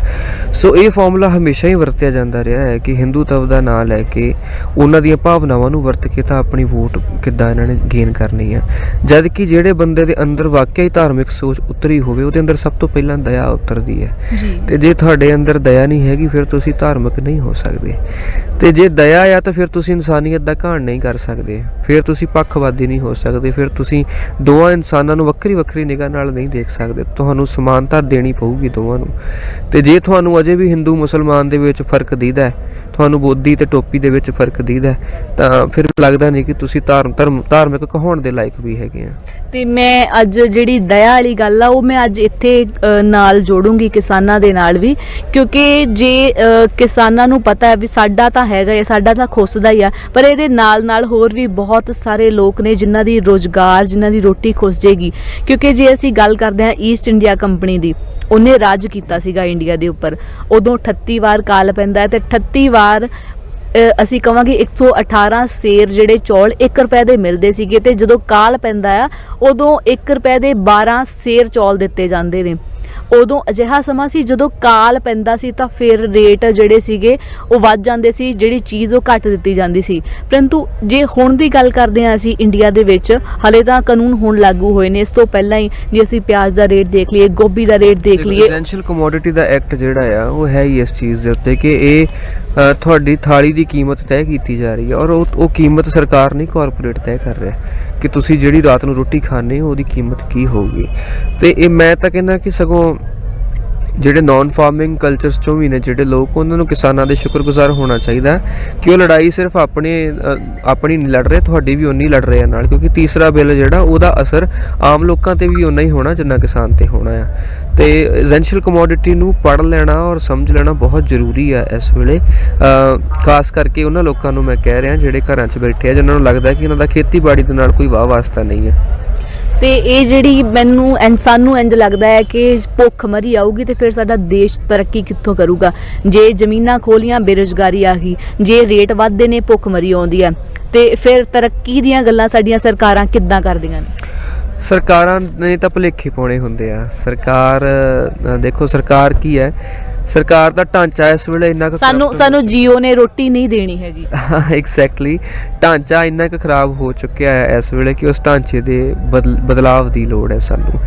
ਸੋ ਇਹ ਫਾਰਮੂਲਾ ਹਮੇਸ਼ਾ ਹੀ ਵਰਤਿਆ ਜਾਂਦਾ ਰਿਹਾ ਹੈ ਕਿ ਹਿੰਦੂਤਵ ਦਾ ਨਾਂ ਲੈ ਕੇ ਉਹਨਾਂ ਦੀਆਂ ਭਾਵਨਾਵਾਂ ਨੂੰ ਵਰਤ ਕੇ ਤਾਂ ਆਪਣੀ ਵੋਟ ਕਿੱਦਾਂ ਇਹਨਾਂ ਨੇ ਗੇਨ ਕਰਨੀ ਆ। ਜਦ ਕਿ ਜਿਹੜੇ ਬੰਦੇ ਦੇ ਅੰਦਰ ਵਾਕਿਆ ਹੀ ਧਾਰਮਿਕ ਸੋਚ ਉਤਰੀ ਹੋਵੇ ਉਹਦੇ ਅੰਦਰ ਸਭ ਤੋਂ ਪਹਿਲਾਂ ਦਇਆ ਉਤਰਦੀ ਹੈ। ਤੇ ਜੇ ਤੁਹਾਡੇ ਅੰਦਰ ਦਇਆ ਨਹੀਂ ਹੈਗੀ ਫਿਰ ਤੁਸੀਂ ਧਾਰਮਿਕ ਨਹੀਂ ਹੋ ਸਕਦੇ, ਤੇ ਜੇ ਦਇਆ ਆ ਤਾਂ ਫਿਰ ਤੁਸੀਂ ਇਨਸਾਨੀਅਤ ਦਾ ਘਾਣ ਨਹੀਂ ਕਰ ਸਕਦੇ, ਫਿਰ ਤੁਸੀਂ ਪੱਖਵਾਦੀ ਨਹੀਂ ਹੋ ਸਕਦੇ, ਫਿਰ ਤੁਸੀਂ ਦੋਵਾਂ ਇਨਸਾਨਾਂ ਨੂੰ ਵੱਖਰੀ ਵੱਖਰੀ ਨਿਗਾਹ ਨਾਲ ਨਹੀਂ ਦੇਖ ਸਕਦੇ। ਤੁਹਾਨੂੰ ਸਮਾਨਤਾ ਦੇਣੀ ਪਊਗੀ ਦੋਵਾਂ ਨੂੰ। ਤੇ ਜੇ ਤੁਹਾਨੂੰ ਅਜੇ ਵੀ ਹਿੰਦੂ ਮੁਸਲਮਾਨ ਦੇ ਵਿੱਚ ਫਰਕ ਦਿਖਦਾ, ਤੁਹਾਨੂੰ ਬੋਧੀ ਤੇ ਟੋਪੀ ਦੇ ਵਿੱਚ ਫਰਕ ਦਿਖਦਾ, ਤਾਂ ਫਿਰ ਲੱਗਦਾ ਨਹੀਂ ਕਿ ਤੁਸੀਂ ਧਾਰਮਿਕ ਕਹਾਉਣ ਦੇ ਲਾਇਕ ਵੀ ਹੈਗੇ ਆ। ਤੇ ਮੈਂ ਅੱਜ ਜਿਹੜੀ ਦਇਆ ਵਾਲੀ ਗੱਲ ਆ ਉਹ ਮੈਂ ਅੱਜ ਇੱਥੇ ਨਾਲ ਜੋੜੂੰਗੀ ਕਿਸਾਨਾਂ ਦੇ ਨਾਲ ਵੀ, ਕਿਉਂਕਿ ਜੇ ਕਿਸਾਨਾਂ ਨੂੰ ਪਤਾ ਹੈ ਵੀ ਸਾਡਾ ਤਾਂ ਹੈਗਾ ਹੈ, ਸਾਡਾ ਤਾਂ ਖੁੱਸਦਾ ਹੀ ਆ, ਪਰ ਇਹਦੇ ਨਾਲ ਹੋਰ ਵੀ ਬਹੁਤ ਸਾਰੇ ਲੋਕ ਨੇ ਜਿਨ੍ਹਾਂ ਦੀ ਰੋਜ਼ਗਾਰ, ਜਿਨ੍ਹਾਂ ਦੀ ਰੋਟੀ ਖੁੱਸ ਜਾਏਗੀ। ਕਿਉਂਕਿ ਜੇ ਅਸੀਂ ਗੱਲ ਕਰਦੇ ਹਾਂ ਈਸਟ ਇੰਡੀਆ ਕੰਪਨੀ ਦੀ, ਉਹਨੇ ਰਾਜ ਕੀਤਾ ਸੀਗਾ ਇੰਡੀਆ ਦੇ ਉੱਪਰ। ਉਦੋਂ 38 ਵਾਰ ਕਾਲ ਪੈਂਦਾ ਹੈ ਤੇ 38 ਵਾਰ ਅਸੀਂ ਕਵਾਂਗੇ 118 ਸੇਰ ਜਿਹੜੇ ਚੌਲ 1 ਰੁਪਏ ਦੇ ਮਿਲਦੇ ਸੀਗੇ, ਤੇ ਜਦੋਂ ਕਾਲ ਪੈਂਦਾ ਆ ਉਦੋਂ 1 ਰੁਪਏ ਦੇ 12 ਸੇਰ ਚੌਲ ਦਿੱਤੇ ਜਾਂਦੇ ਨੇ। ਉਦੋਂ ਅਜਿਹਾ ਸਮਾਂ ਸੀ ਜਦੋਂ ਕਾਲ ਪੈਂਦਾ ਸੀ ਤਾਂ ਫਿਰ ਰੇਟ ਜਿਹੜੇ ਸੀਗੇ ਉਹ ਵੱਧ ਜਾਂਦੇ ਸੀ, ਜਿਹੜੀ ਚੀਜ਼ ਉਹ ਘੱਟ ਦਿੱਤੀ ਜਾਂਦੀ ਸੀ। ਪਰੰਤੂ ਜੇ ਹੁਣ ਦੀ ਗੱਲ ਕਰਦੇ ਹਾਂ ਅਸੀਂ ਇੰਡੀਆ ਦੇ ਵਿੱਚ, ਹਲੇ ਤਾਂ ਕਾਨੂੰਨ ਹੁਣ ਲਾਗੂ ਹੋਏ ਨੇ, ਇਸ ਤੋਂ ਪਹਿਲਾਂ ਹੀ ਜੇ ਅਸੀਂ ਪਿਆਜ਼ ਦਾ ਰੇਟ ਦੇਖ ਲਈਏ, ਗੋਭੀ ਦਾ ਰੇਟ ਦੇਖ ਲਈਏ, ਐਸੈਂਸ਼ੀਅਲ ਕਮੋਡਿਟੀ ਦਾ ਐਕਟ ਜਿਹੜਾ ਆ ਉਹ ਹੈ ਹੀ ਇਸ ਚੀਜ਼ ਦੇ ਉੱਤੇ ਕਿ ਇਹ ਤੁਹਾਡੀ ਥਾਲੀ ਦੀ ਕੀਮਤ ਤੈਅ ਕੀਤੀ ਜਾ ਰਹੀ ਹੈ, ਔਰ ਉਹ ਕੀਮਤ ਸਰਕਾਰ ਨਹੀਂ, ਕਾਰਪੋਰੇਟ ਤੈਅ ਕਰ ਰਿਹਾ ਕਿ ਤੁਸੀਂ ਜਿਹੜੀ ਰਾਤ ਨੂੰ ਰੋਟੀ ਖਾਣੇ ਹੋ ਉਹਦੀ ਕੀਮਤ ਕੀ ਹੋਊਗੀ। ਤੇ ਇਹ ਮੈਂ ਤਾਂ ਕਹਿੰਦਾ ਕਿ ਸਗੋਂ ਜਿਹੜੇ ਨਾਨ ਫਾਰਮਿੰਗ ਕਲਚਰਸ ਚੋਂ ਵੀ ਨੇ ਜਿਹੜੇ ਲੋਕ, ਉਹਨਾਂ ਨੂੰ ਕਿਸਾਨਾਂ ਦੇ ਸ਼ੁਕਰਗੁਜ਼ਾਰ ਹੋਣਾ ਚਾਹੀਦਾ ਕਿ ਉਹ ਲੜਾਈ ਸਿਰਫ ਆਪਣੀ ਨਹੀਂ ਲੜ ਰਹੇ, ਤੁਹਾਡੀ ਵੀ ਓਨੀ ਲੜ ਰਹੇ ਆ ਨਾਲ, ਕਿਉਂਕਿ ਤੀਸਰਾ ਬਿੱਲ ਜਿਹੜਾ ਉਹਦਾ ਅਸਰ ਆਮ ਲੋਕਾਂ ਤੇ ਵੀ ਓਨਾ ਹੀ ਹੋਣਾ ਜਿੰਨਾ ਕਿਸਾਨ ਤੇ ਹੋਣਾ ਆ। ਤੇ ਐਸੈਂਸ਼ੀਅਲ ਕਮੋਡਿਟੀ ਨੂੰ ਪੜ੍ਹ ਲੈਣਾ ਔਰ ਸਮਝ ਲੈਣਾ ਬਹੁਤ ਜ਼ਰੂਰੀ ਆ ਇਸ ਵੇਲੇ, ਖਾਸ ਕਰਕੇ ਉਹਨਾਂ ਲੋਕਾਂ ਨੂੰ ਮੈਂ ਕਹਿ ਰਿਹਾ ਜਿਹੜੇ ਘਰਾਂ 'ਚ ਬੈਠੇ ਆ, ਜਿਨ੍ਹਾਂ ਨੂੰ ਲੱਗਦਾ ਕਿ ਉਹਨਾਂ ਦਾ ਖੇਤੀਬਾੜੀ ਦੇ ਨਾਲ ਕੋਈ ਵਾਹ ਵਾਸਤਾ ਨਹੀਂ ਹੈ। ਤੇ ਇਹ ਜਿਹੜੀ ਸਾਨੂੰ ਇੰਜ ਲੱਗਦਾ ਹੈ ਕਿ ਭੁੱਖਮਰੀ ਆਊਗੀ ਤੇ ਫਿਰ ਸਾਡਾ ਦੇਸ਼ ਤਰੱਕੀ ਕਿੱਥੋਂ ਕਰੂਗਾ। ਜੇ ਜ਼ਮੀਨਾਂ ਖੋਲੀਆਂ ਬੇਰੁਜ਼ਗਾਰੀ ਆ ਗਈ, ਜੇ ਰੇਟ ਵੱਧਦੇ ਨੇ ਭੁੱਖਮਰੀ ਆਉਂਦੀ ਹੈ, ਤੇ ਫਿਰ ਤਰੱਕੀ ਦੀਆਂ ਗੱਲਾਂ ਸਾਡੀਆਂ ਸਰਕਾਰਾਂ ਕਿੱਦਾਂ ਕਰਦੀਆਂ ਨੇ? ਸਰਕਾਰਾਂ ਨੇ ਤਾਂ ਭੁਲੇਖੇ ਪਾਉਣੇ ਹੁੰਦੇ ਆ। ਸਰਕਾਰ ਦੇਖੋ ਸਰਕਾਰ ਕੀ ਹੈ, ਸਰਕਾਰ ਦਾ ਢਾਂਚਾ ਇਸ ਵੇਲੇ ਇੰਨਾ ਕੁ ਸਾਨੂੰ ਜੀਓ ਨੇ ਰੋਟੀ ਨਹੀਂ ਦੇਣੀ ਹੈਗੀ। ਐਗਜ਼ੈਕਟਲੀ, ਢਾਂਚਾ ਇੰਨਾ ਕੁ ਖਰਾਬ ਹੋ ਚੁੱਕਿਆ ਹੈ ਇਸ ਵੇਲੇ ਕਿ ਉਸ ਢਾਂਚੇ ਦੇ ਬਦਲਾਵ ਦੀ ਲੋੜ ਹੈ ਸਾਨੂੰ।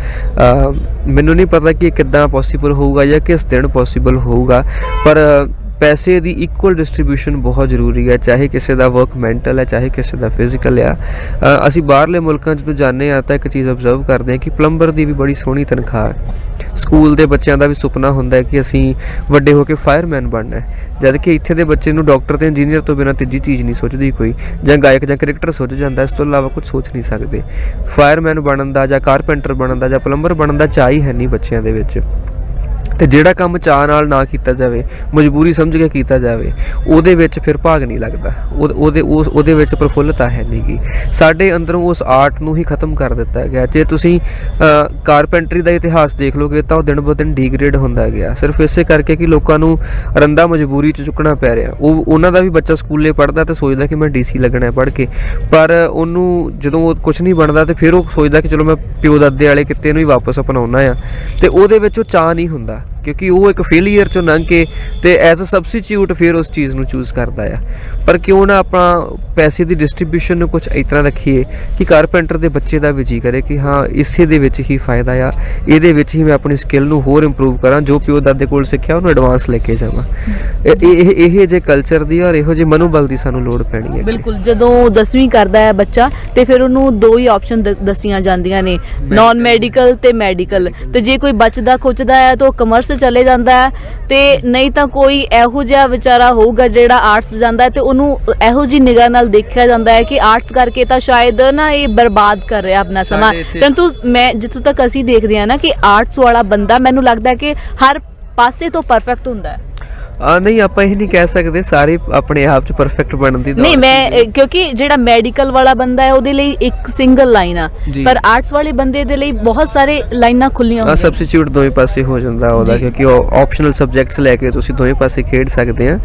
ਮੈਨੂੰ ਨਹੀਂ ਪਤਾ ਕਿ ਇਹ ਕਿੱਦਾਂ ਪੋਸੀਬਲ ਹੋਊਗਾ ਜਾਂ ਕਿਸ ਦਿਨ ਪੋਸੀਬਲ ਹੋਊਗਾ, ਪਰ ਪੈਸੇ ਦੀ ਇਕੁਅਲ ਡਿਸਟ੍ਰੀਬਿਊਸ਼ਨ ਬਹੁਤ ਜ਼ਰੂਰੀ ਹੈ, ਚਾਹੇ ਕਿਸੇ ਦਾ ਵਰਕ ਮੈਂਟਲ ਹੈ, ਚਾਹੇ ਕਿਸੇ ਦਾ ਫਿਜ਼ੀਕਲ ਆ। ਅਸੀਂ ਬਾਹਰਲੇ ਮੁਲਕਾਂ ਜਦੋਂ ਜਾਂਦੇ ਹਾਂ ਤਾਂ ਇੱਕ ਚੀਜ਼ ਆਬਜ਼ਰਵ ਕਰਦੇ ਹਾਂ ਕਿ ਪਲੰਬਰ ਦੀ ਵੀ ਬੜੀ ਸੋਹਣੀ ਤਨਖਾਹ ਹੈ। ਸਕੂਲ ਦੇ ਬੱਚਿਆਂ ਦਾ ਵੀ ਸੁਪਨਾ ਹੁੰਦਾ ਹੈ ਕਿ ਅਸੀਂ ਵੱਡੇ ਹੋ ਕੇ ਫਾਇਰਮੈਨ ਬਣਨਾ ਹੈ, ਜਦ ਕਿ ਇੱਥੇ ਦੇ ਬੱਚੇ ਨੂੰ ਡਾਕਟਰ ਤੇ ਇੰਜੀਨੀਅਰ ਤੋਂ ਬਿਨਾਂ ਤੀਜੀ ਚੀਜ਼ ਨਹੀਂ ਸੋਚਦੀ ਕੋਈ, ਜਾਂ ਗਾਇਕ ਜਾਂ ਕ੍ਰਿਕਟਰ ਸੋਚ ਜਾਂਦਾ, ਇਸ ਤੋਂ ਇਲਾਵਾ ਕੁਝ ਸੋਚ ਨਹੀਂ ਸਕਦੇ। ਫਾਇਰਮੈਨ ਬਣਨ ਦਾ ਜਾਂ ਕਾਰਪੈਂਟਰ ਬਣਨ ਦਾ ਜਾਂ ਪਲੰਬਰ ਬਣਨ ਦਾ ਚਾਅ ਹੀ ਹੈ ਨਹੀਂ ਬੱਚਿਆਂ ਦੇ ਵਿੱਚ। ਤੇ ਜਿਹੜਾ ਕੰਮ ਚਾਅ ਨਾਲ ਨਾ ਕੀਤਾ ਜਾਵੇ, ਮਜਬੂਰੀ ਸਮਝ ਕੇ ਕੀਤਾ ਜਾਵੇ, ਉਹਦੇ ਵਿੱਚ ਫਿਰ ਭਾਗ ਨਹੀਂ ਲੱਗਦਾ, ਉਹਦੇ ਵਿੱਚ ਪ੍ਰਫੁੱਲਤਾ ਹੈ ਨਹੀਂ ਗੀ। ਸਾਡੇ ਅੰਦਰੋਂ ਉਸ ਆਰਟ ਨੂੰ ਹੀ ਖਤਮ ਕਰ ਦਿੱਤਾ ਗਿਆ। ਜੇ ਤੁਸੀਂ ਕਾਰਪੈਂਟਰੀ ਦਾ ਇਤਿਹਾਸ ਦੇਖ ਲਓਗੇ ਤਾਂ ਉਹ ਦਿਨ ਬ ਦਿਨ ਡੀਗ੍ਰੇਡ ਹੁੰਦਾ ਗਿਆ, ਸਿਰਫ ਇਸੇ ਕਰਕੇ ਕਿ ਲੋਕਾਂ ਨੂੰ ਰੰਦਾ ਮਜਬੂਰੀ 'ਚ ਚੁੱਕਣਾ ਪੈ ਰਿਹਾ। ਉਹਨਾਂ ਦਾ ਵੀ ਬੱਚਾ ਸਕੂਲੇ ਪੜ੍ਹਦਾ ਤੇ ਸੋਚਦਾ ਕਿ ਮੈਂ DC ਲੱਗਣਾ ਪੜ੍ਹ ਕੇ, ਪਰ ਉਹਨੂੰ ਜਦੋਂ ਉਹ ਕੁਛ ਨਹੀਂ ਬਣਦਾ ਤੇ ਫਿਰ ਉਹ ਸੋਚਦਾ ਕਿ ਚਲੋ ਮੈਂ ਪਿਓ ਦਾਦੇ ਵਾਲੇ ਕਿੱਤੇ ਨੂੰ ਹੀ ਵਾਪਸ ਅਪਣਾਉਣਾ ਆ, ਤੇ ਉਹਦੇ ਵਿੱਚ ਉਹ ਚਾਅ ਨਹੀਂ ਹੁੰਦਾ ਕਿਉਂਕਿ ਉਹ ਇੱਕ ਫੇਲੀਅਰ 'ਚੋਂ ਲੰਘ ਕੇ ਤੇ ਐਜ਼ ਅ ਸਬਸਟੀਟਿਊਟ ਫਿਰ ਉਸ ਚੀਜ਼ ਨੂੰ ਚੂਜ਼ ਕਰਦਾ ਆ। ਪਰ ਕਿਉਂ ਨਾ ਆਪਾਂ ਪੈਸੇ ਦੀ ਡਿਸਟ੍ਰੀਬਿਊਸ਼ਨ ਨੂੰ ਕੁਝ ਇਸ ਤਰ੍ਹਾਂ ਰੱਖੀਏ ਕਿ ਕਾਰਪੈਂਟਰ ਦੇ ਬੱਚੇ ਦਾ ਵੀ ਜੀ ਕਰੇ ਕਿ ਹਾਂ ਇਸੇ ਦੇ ਵਿੱਚ ਹੀ ਫਾਇਦਾ ਆ, ਇਹਦੇ ਵਿੱਚ ਹੀ ਮੈਂ ਆਪਣੀ ਸਕਿੱਲ ਨੂੰ ਹੋਰ ਇੰਪਰੂਵ ਕਰਾਂ, ਜੋ ਪਿਓ ਦਾਦੇ ਕੋਲ ਸਿੱਖਿਆ ਉਹਨੂੰ ਐਡਵਾਂਸ ਲੈ ਕੇ ਜਾਵਾਂ। ਇਹ ਜੇ ਕਲਚਰ ਦੀ ਔਰ ਇਹੋ ਜਿਹੇ ਮਨੋਬਲ ਦੀ ਸਾਨੂੰ ਲੋੜ ਪੈਣੀ ਹੈ। ਬਿਲਕੁਲ, ਜਦੋਂ 10ਵੀਂ ਕਰਦਾ ਹੈ ਬੱਚਾ ਤੇ ਫਿਰ ਉਹਨੂੰ ਦੋ ਹੀ ਆਪਸ਼ਨ ਦੱਸੀਆਂ ਜਾਂਦੀਆਂ ਨੇ, ਨਾਨ ਮੈਡੀਕਲ ਤੇ ਮੈਡੀਕਲ। ਤੇ ਜੇ ਕੋਈ ਬਚਦਾ ਖੁੱਚਦਾ ਹੈ ਤਾਂ ਉਹ ਕਮਰਸ ਚਲੇ ਜਾਂਦਾ ਹੈ, ਤੇ ਨਹੀਂ ਤਾਂ ਕੋਈ ਇਹੋ ਜਿਹਾ ਵਿਚਾਰਾ ਹੋਊਗਾ ਜਿਹੜਾ ਆਰਟਸ ਜਾਂਦਾ ਹੈ ਤੇ ਉਹਨੂੰ ਇਹੋ ਜਿਹੀ ਨਿਗਾਹ ਨਾਲ ਦੇਖਿਆ ਜਾਂਦਾ ਹੈ ਕਿ ਆਰਟਸ ਕਰਕੇ ਤਾਂ ਸ਼ਾਇਦ ਨਾ ਇਹ ਬਰਬਾਦ ਕਰ ਰਿਹਾ ਆਪਣਾ ਸਮਾਂ। ਪਰੰਤੂ ਮੈਂ ਜਿੱਥੋਂ ਤੱਕ ਅਸੀਂ ਦੇਖਦੇ ਹਾਂ ਨਾ ਕਿ ਆਰਟਸ ਵਾਲਾ ਬੰਦਾ ਮੈਨੂੰ ਲੱਗਦਾ ਕਿ ਹਰ ਪਾਸੇ ਤੋਂ ਪਰਫੈਕਟ ਹੁੰਦਾ ਹੈ। ਨਹੀਂ, ਆਪਾਂ ਇਹ ਨਹੀਂ ਕਹਿ ਸਕਦੇ ਸਾਰੇ ਆਪਣੇ ਆਪ 'ਚ ਪਰਫੈਕਟ ਬਣਨ ਦੀ ਨਹੀਂ, ਮੈਂ ਕਿਉਂਕਿ ਜਿਹੜਾ ਮੈਡੀਕਲ ਵਾਲਾ ਬੰਦਾ ਹੈ ਉਹਦੇ ਲਈ ਇੱਕ ਸਿੰਗਲ ਲਾਈਨ ਆ, ਪਰ ਆਰਟਸ ਵਾਲੇ ਬੰਦੇ ਦੇ ਲਈ ਬਹੁਤ ਸਾਰੇ ਲਾਈਨਾਂ ਖੁੱਲੀਆਂ ਹੋਈਆਂ। ਸਬਸਟੀਟਿਊਟ ਦੋਵੇਂ ਪਾਸੇ ਹੋ ਜਾਂਦਾ ਉਹਦਾ, ਕਿਉਂਕਿ ਉਹ ਆਪਸ਼ਨਲ ਸਬਜੈਕਟਸ ਲੈ ਕੇ ਤੁਸੀਂ ਦੋਵੇਂ ਪਾਸੇ ਖੇਡ ਸਕਦੇ ਆ।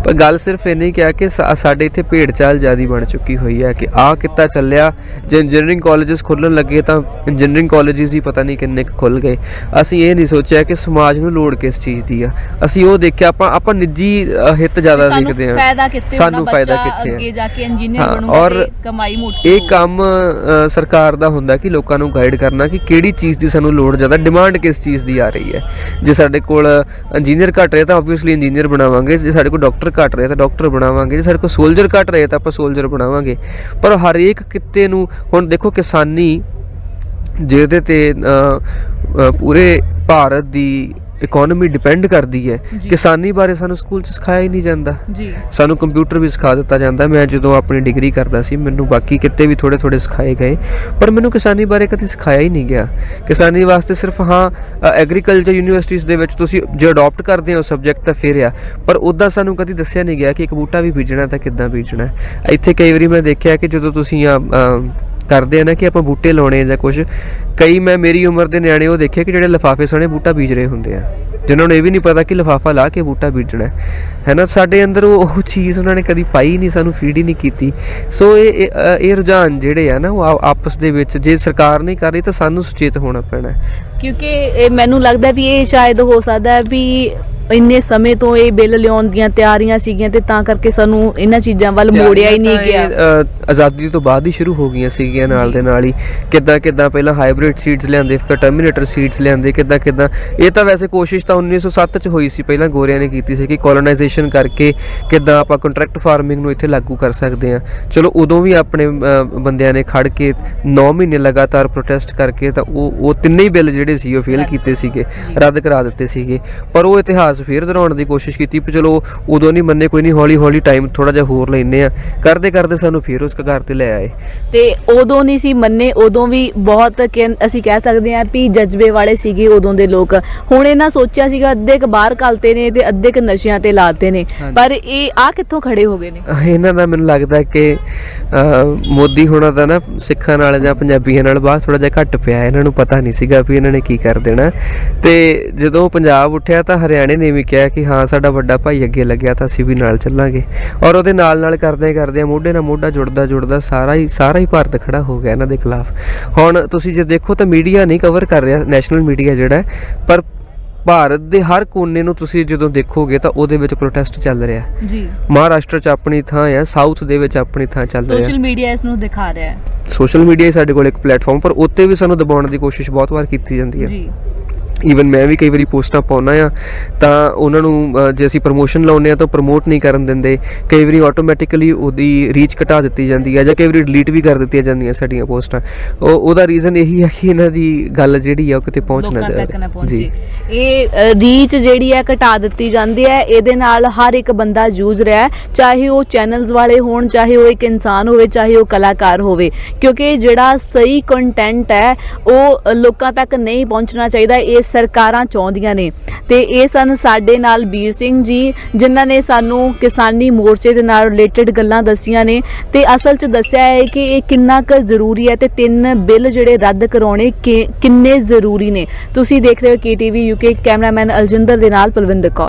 ਪਰ ਗੱਲ ਸਿਰਫ ਇਹ ਨਹੀਂ ਕਿਹਾ ਕਿ ਸਾਡੇ ਇੱਥੇ ਭੇਡ ਚਾਲ ਜ਼ਿਆਦਾ ਬਣ ਚੁੱਕੀ ਹੋਈ ਹੈ ਕਿ ਆਹ ਕਿੱਤਾ ਚੱਲਿਆ, ਜੇ ਇੰਜੀਨੀਅਰਿੰਗ ਕਾਲਜਸ ਖੁੱਲ੍ਹਣ ਲੱਗੇ ਤਾਂ ਇੰਜੀਨੀਅਰਿੰਗ ਕਾਲਜਸ ਹੀ ਪਤਾ ਨਹੀਂ ਕਿੰਨੇ ਕੁ ਖੁੱਲ੍ਹ ਗਏ। ਅਸੀਂ ਇਹ ਨਹੀਂ ਸੋਚਿਆ ਕਿ ਸਮਾਜ ਨੂੰ ਲੋੜ ਕਿਸ ਚੀਜ਼ ਦੀ ਆ। ਅਸੀਂ ਉਹ ਦੇਖਿਆ ਆਪਾਂ ਨਿੱਜੀ ਹਿੱਤ ਜ਼ਿਆਦਾ ਦੇਖਦੇ ਹਾਂ, ਸਾਨੂੰ ਫਾਇਦਾ ਕਿੱਥੇ ਹੈ, ਅੱਗੇ ਜਾ ਕੇ ਇੰਜੀਨੀਅਰ ਬਣੂਗਾ ਤੇ ਕਮਾਈ ਮੋਟੀ। ਇਹ ਕੰਮ ਸਰਕਾਰ ਦਾ ਹੁੰਦਾ ਕਿ ਲੋਕਾਂ ਨੂੰ ਗਾਈਡ ਕਰਨਾ ਕਿ ਕਿਹੜੀ ਚੀਜ਼ ਦੀ ਸਾਨੂੰ ਲੋੜ ਜ਼ਿਆਦਾ, ਡਿਮਾਂਡ ਕਿਸ ਚੀਜ਼ ਦੀ ਆ ਰਹੀ ਹੈ। ਜੇ ਸਾਡੇ ਕੋਲ ਇੰਜੀਨੀਅਰ ਘੱਟ ਰਹੇ ਤਾਂ ਆਬਵੀਅਸਲੀ ਇੰਜੀਨੀਅਰ ਬਣਾਵਾਂਗੇ, ਜੇ ਸਾਡੇ ਕੋਲ ਡਾਕਟਰ ਘੱਟ ਰਹੇ ਤਾਂ ਡਾਕਟਰ ਬਣਾਵਾਂਗੇ, ਜੇ ਸਾਡੇ ਕੋਲ ਸੋਲਜਰ ਘੱਟ ਰਹੇ ਤਾਂ ਆਪਾਂ ਸੋਲਜਰ ਬਣਾਵਾਂਗੇ। ਪਰ ਹਰੇਕ ਕਿੱਤੇ ਨੂੰ ਹੁਣ ਦੇਖੋ, ਕਿਸਾਨੀ ਜਿਹਦੇ ਤੇ ਪੂਰੇ ਭਾਰਤ ਦੀ ਇਕਨੋਮੀ ਡਿਪੈਂਡ ਕਰਦੀ ਹੈ, ਕਿਸਾਨੀ ਬਾਰੇ ਸਾਨੂੰ ਸਕੂਲ 'ਚ ਸਿਖਾਇਆ ਹੀ ਨਹੀਂ ਜਾਂਦਾ। ਸਾਨੂੰ ਕੰਪਿਊਟਰ ਵੀ ਸਿਖਾ ਦਿੱਤਾ ਜਾਂਦਾ। ਮੈਂ ਜਦੋਂ ਆਪਣੀ ਡਿਗਰੀ ਕਰਦਾ ਸੀ ਮੈਨੂੰ ਬਾਕੀ ਕਿਤੇ ਵੀ ਥੋੜੇ ਸਿਖਾਏ ਗਏ, ਪਰ ਮੈਨੂੰ ਕਿਸਾਨੀ ਬਾਰੇ ਕਦੇ ਸਿਖਾਇਆ ਹੀ ਨਹੀਂ ਗਿਆ। ਕਿਸਾਨੀ ਵਾਸਤੇ ਸਿਰਫ ਐਗਰੀਕਲਚਰ ਯੂਨੀਵਰਸਿਟੀਜ਼ ਦੇ ਵਿੱਚ ਤੁਸੀਂ ਜੇ ਅਡੋਪਟ ਕਰਦੇ ਹੋ ਸਬਜੈਕਟ ਤਾਂ ਫਿਰ ਆ, ਪਰ ਉੱਦਾਂ ਸਾਨੂੰ ਕਦੀ ਦੱਸਿਆ ਨਹੀਂ ਗਿਆ ਕਿ ਇੱਕ ਬੂਟਾ ਵੀ ਬੀਜਣਾ ਤਾਂ ਕਿੱਦਾਂ ਬੀਜਣਾ। ਇੱਥੇ ਕਈ ਵਾਰੀ ਮੈਂ ਦੇਖਿਆ ਕਿ ਜਦੋਂ ਤੁਸੀਂ ਕਰਦੇ ਆ ਨਾ ਕਿ ਆਪਾਂ ਬੂਟੇ ਲਾਉਣੇ ਜਾਂ ਕੁਝ, ਕਈ ਮੈਂ ਮੇਰੀ ਉਮਰ ਦੇ ਨਿਆਣੇ ਉਹ ਦੇਖੇ ਕਿ ਜਿਹੜੇ ਲਿਫਾਫੇ ਸਣੇ ਬੂਟਾ ਬੀਜ ਰਹੇ ਹੁੰਦੇ ਆ, ਜਿਨ੍ਹਾਂ ਨੂੰ ਇਹ ਵੀ ਨਹੀਂ ਪਤਾ ਕਿ ਲਿਫਾਫਾ ਲਾ ਕੇ ਬੂਟਾ ਬੀਜਣਾ ਹੈ ਨਾ। ਸਾਡੇ ਅੰਦਰ ਉਹ ਚੀਜ਼ ਉਹਨਾਂ ਨੇ ਕਦੀ ਪਾਈ ਨਹੀਂ, ਸਾਨੂੰ ਫੀਡ ਹੀ ਨਹੀਂ ਕੀਤੀ। ਸੋ ਇਹ ਰੁਝਾਨ ਜਿਹੜੇ ਆ ਨਾ ਉਹ ਆਪਸ ਦੇ ਵਿੱਚ ਜੇ ਸਰਕਾਰ ਨਹੀਂ ਕਰ ਰਹੀ ਤਾਂ ਸਾਨੂੰ ਸੁਚੇਤ ਹੋਣਾ ਪੈਣਾ, ਕਿਉਂਕਿ ਮੈਨੂੰ ਲੱਗਦਾ ਵੀ ਇਹ ਸ਼ਾਇਦ ਹੋ ਸਕਦਾ ਵੀ ਇੰਨੇ ਸਮੇਂ ਤੋਂ ਇਹ ਬਿੱਲ ਲਿਆਉਣ ਦੀਆਂ ਤਿਆਰੀਆਂ ਸੀਗੀਆਂ ਤੇ ਤਾਂ ਕਰਕੇ ਸਾਨੂੰ ਇਹਨਾਂ ਚੀਜ਼ਾਂ ਵੱਲ ਮੋੜਿਆ ਹੀ ਨਹੀਂ ਗਿਆ। ਆਜ਼ਾਦੀ ਤੋਂ ਬਾਅਦ ਹੀ ਸ਼ੁਰੂ ਹੋ ਗਈਆਂ ਸੀਗੀਆਂ, ਨਾਲ ਦੇ ਨਾਲ ਹੀ ਕਿੱਦਾਂ ਪਹਿਲਾਂ ਹਾਈਬ੍ਰਿਡ ਸੀਡਸ ਲਿਆਂਦੇ, ਫਿਰ ਟਰਮੀਨੇਟਰ ਸੀਡਸ ਲਿਆਂਦੇ, ਕਿੱਦਾਂ ਇਹ ਤਾਂ ਵੈਸੇ ਕੋਸ਼ਿਸ਼ ਤਾਂ 1907 ਚ ਹੋਈ ਸੀ, ਪਹਿਲਾਂ ਗੋਰਿਆਂ ਨੇ ਕੀਤੀ ਸੀ ਕਿ ਕੋਲੋਨਾਈਜੇਸ਼ਨ ਕਰਕੇ ਕਿੱਦਾਂ ਆਪਾਂ ਕੰਟਰੈਕਟ ਫਾਰਮਿੰਗ ਨੂੰ ਇੱਥੇ ਲਾਗੂ ਕਰ ਸਕਦੇ ਹਾਂ। ਚਲੋ ਉਦੋਂ ਵੀ ਆਪਣੇ ਬੰਦਿਆਂ ਨੇ ਖੜ ਕੇ 9 ਮਹੀਨੇ ਲਗਾਤਾਰ ਪ੍ਰੋਟੈਸਟ ਕਰਕੇ ਤਾਂ ਉਹ ਤਿੰਨੇ ਹੀ ਬਿੱਲ ਜਿਹੜੇ ਸੀ ਉਹ ਫੇਲ ਕੀਤੇ ਸੀਗੇ, ਰੱਦ ਕਰਾ ਦਿੱਤੇ ਸੀਗੇ। ਪਰ ਉਹ ਇਤਿਹਾਸ ਫੇਰ ਦੁਹਰਾਉਣ ਦੀ ਕੋਸ਼ਿਸ਼ ਕੀਤੀ, ਪਰ ਚਲੋ ਉਦੋਂ ਨਹੀਂ ਮੰਨੇ, ਕੋਈ ਨਹੀਂ, ਹੌਲੀ ਟਾਈਮ ਥੋੜਾ ਜਿਹਾ ਹੋਰ ਲੈਂਦੇ ਆ, ਕਰਦੇ ਸਾਨੂੰ ਫੇਰ ਉਸ ਕਗਾਰ ਤੇ ਲੈ ਆਏ। ਤੇ ਉਦੋਂ ਨਹੀਂ ਸੀ ਮੰਨੇ, ਉਦੋਂ ਵੀ ਬਹੁਤ ਅਸੀਂ ਕਹਿ ਸਕਦੇ ਹਾਂ ਵੀ ਜਜ਼ਬੇ ਵਾਲੇ ਸੀਗੇ ਉਦੋਂ ਦੇ ਲੋਕ। ਹੁਣ ਇਹਨਾਂ ਸੋਚਿਆ ਸੀਗਾ ਅੱਧੇ ਕ ਬਾਹਰ ਘਲਤੇ ਨੇ ਤੇ ਅੱਧੇ ਕ ਨਸ਼ਿਆਂ ਤੇ ਲਾਤੇ ਨੇ, ਪਰ ਇਹ ਆ ਕਿੱਥੋਂ ਖੜੇ ਹੋ ਗਏ ਨੇ? ਇਹਨਾਂ ਦਾ ਮੈਨੂੰ ਲੱਗਦਾ ਕਿ ਮੋਦੀ ਹੋਣਾ ਦਾ ਨਾ ਸਿੱਖਾਂ ਨਾਲ ਜਾਂ ਪੰਜਾਬੀਆਂ ਨਾਲ ਬਾਹਰ ਥੋੜਾ ਜਿਹਾ ਘੱਟ ਪਿਆ, ਇਹਨਾਂ ਨੂੰ ਪਤਾ ਨਹੀਂ ਸੀਗਾ ਵੀ ਇਹਨਾਂ ਨੇ ਕੀ ਕਰ ਦੇਣਾ। ਤੇ ਜਦੋਂ ਪੰਜਾਬ ਉੱਠਿਆ ਤਾਂ ਹਰਿਆਣੇ ਨੇ ਵੀ ਕਿਹਾ ਕਿ ਹਾਂ ਸਾਡਾ ਵੱਡਾ ਭਾਈ ਅੱਗੇ ਲੱਗਿਆ ਤਾਂ ਅਸੀਂ ਵੀ ਨਾਲ ਚੱਲਾਂਗੇ, ਔਰ ਉਹਦੇ ਨਾਲ ਕਰਦਿਆਂ ਮੋਢੇ ਨਾਲ ਮੋਢਾ ਜੁੜਦਾ ਸਾਰਾ ਹੀ ਭਾਰਤ ਖੜਾ ਹੋ ਗਿਆ ਇਹਨਾਂ ਦੇ ਖਿਲਾਫ। ਹੁਣ ਤੁਸੀਂ ਜੇ ਦੇਖੋ ਤਾਂ ਮੀਡੀਆ ਨਹੀਂ ਕਵਰ ਕਰ ਰਿਹਾ, ਨੈਸ਼ਨਲ ਮੀਡੀਆ ਜਿਹੜਾ, ਪਰ ਭਾਰਤ ਦੇ ਹਰ ਕੋਨੇ ਨੂੰ ਤੁਸੀਂ ਜਦੋਂ ਦੇਖੋਗੇ ਤਾਂ ਉਹਦੇ ਵਿੱਚ ਪ੍ਰੋਟੈਸਟ ਚੱਲ ਰਿਹਾ ਜੀ। ਮਹਾਰਾਸ਼ਟਰ 'ਚ ਆਪਣੀ ਥਾਂ ਹੈ, ਸਾਊਥ ਦੇ ਵਿੱਚ ਆਪਣੀ ਥਾਂ ਚੱਲ ਰਿਹਾ, ਸੋਸ਼ਲ ਮੀਡੀਆ ਇਸ ਨੂੰ ਦਿਖਾ ਰਿਹਾ ਹੈ। ਸੋਸ਼ਲ ਮੀਡੀਆ ਹੀ ਸਾਡੇ ਕੋਲ ਇੱਕ ਪਲੇਟਫਾਰਮ, ਪਰ ਉੱਤੇ ਵੀ ਸਾਨੂੰ ਦਬਾਉਣ ਦੀ ਕੋਸ਼ਿਸ਼ ਬਹੁਤ ਵਾਰ ਕੀਤੀ ਜਾਂਦੀ ਹੈ ਜੀ। ਈਵਨ ਮੈਂ ਵੀ ਕਈ ਵਾਰੀ ਪੋਸਟਾਂ ਪਾਉਣਾ ਆ ਤਾਂ ਉਹਨਾਂ ਨੂੰ ਜੇ ਅਸੀਂ ਪ੍ਰਮੋਸ਼ਨ ਲਾਉਂਦੇ ਆ ਤਾਂ ਪ੍ਰਮੋਟ ਨਹੀਂ ਕਰਨ ਦਿੰਦੇ, ਕਈ ਵਾਰੀ ਆਟੋਮੈਟਿਕਲੀ ਉਹਦੀ ਰੀਚ ਘਟਾ ਦਿੱਤੀ ਜਾਂਦੀ ਹੈ ਜਾਂ ਕਈ ਵਾਰੀ ਡਿਲੀਟ ਵੀ ਕਰ ਦਿੱਤੀਆਂ ਜਾਂਦੀਆਂ ਸਾਡੀਆਂ ਪੋਸਟਾਂ। ਉਹਦਾ ਰੀਜ਼ਨ ਇਹੀ ਹੈ ਕਿ ਇਹਨਾਂ ਦੀ ਗੱਲ ਜਿਹੜੀ ਆ ਉਹ ਕਿਤੇ ਪਹੁੰਚ ਨਾ ਜਾਵੇ ਜੀ। ਇਹ ਰੀਚ ਜਿਹੜੀ ਹੈ ਘਟਾ ਦਿੱਤੀ ਜਾਂਦੀ ਹੈ, ਇਹਦੇ ਨਾਲ ਹਰ ਇੱਕ ਬੰਦਾ ਜੂਝ ਰਿਹਾ, ਚਾਹੇ ਉਹ ਚੈਨਲਸ ਵਾਲੇ ਹੋਣ, ਚਾਹੇ ਉਹ ਇੱਕ ਇਨਸਾਨ ਹੋਵੇ, ਚਾਹੇ ਉਹ ਕਲਾਕਾਰ ਹੋਵੇ, ਕਿਉਂਕਿ ਜਿਹੜਾ ਸਹੀ ਕੰਟੈਂਟ ਹੈ ਉਹ ਲੋਕਾਂ ਤੱਕ ਨਹੀਂ ਪਹੁੰਚਣਾ ਚਾਹੀਦਾ। ਇਹ ਸਰਕਾਰਾਂ ਚਾਹੁੰਦੀਆਂ ਨੇ। ਤੇ ਇਹ ਸਨ ਸਾਡੇ ਨਾਲ ਵੀਰ ਸਿੰਘ ਜੀ, ਜਿਨ੍ਹਾਂ ਨੇ ਸਾਨੂੰ ਕਿਸਾਨੀ ਮੋਰਚੇ ਦੇ ਨਾਲ ਰਿਲੇਟਡ ਗੱਲਾਂ ਦੱਸੀਆਂ ਨੇ ਤੇ ਅਸਲ 'ਚ ਦੱਸਿਆ ਹੈ ਕਿ ਇਹ ਕਿੰਨਾ ਕੁ ਜ਼ਰੂਰੀ ਹੈ ਤੇ 3 ਬਿੱਲ ਜਿਹੜੇ ਰੱਦ ਕਰਾਉਣੇ ਕਿੰਨੇ ਜ਼ਰੂਰੀ ਨੇ। ਤੁਸੀਂ ਦੇਖ ਰਹੇ ਹੋ KTV UK, ਕੈਮਰਾਮੈਨ ਅਲਜਿੰਦਰ ਦੇ ਨਾਲ ਪਲਵਿੰਦਰ ਕੌਰ।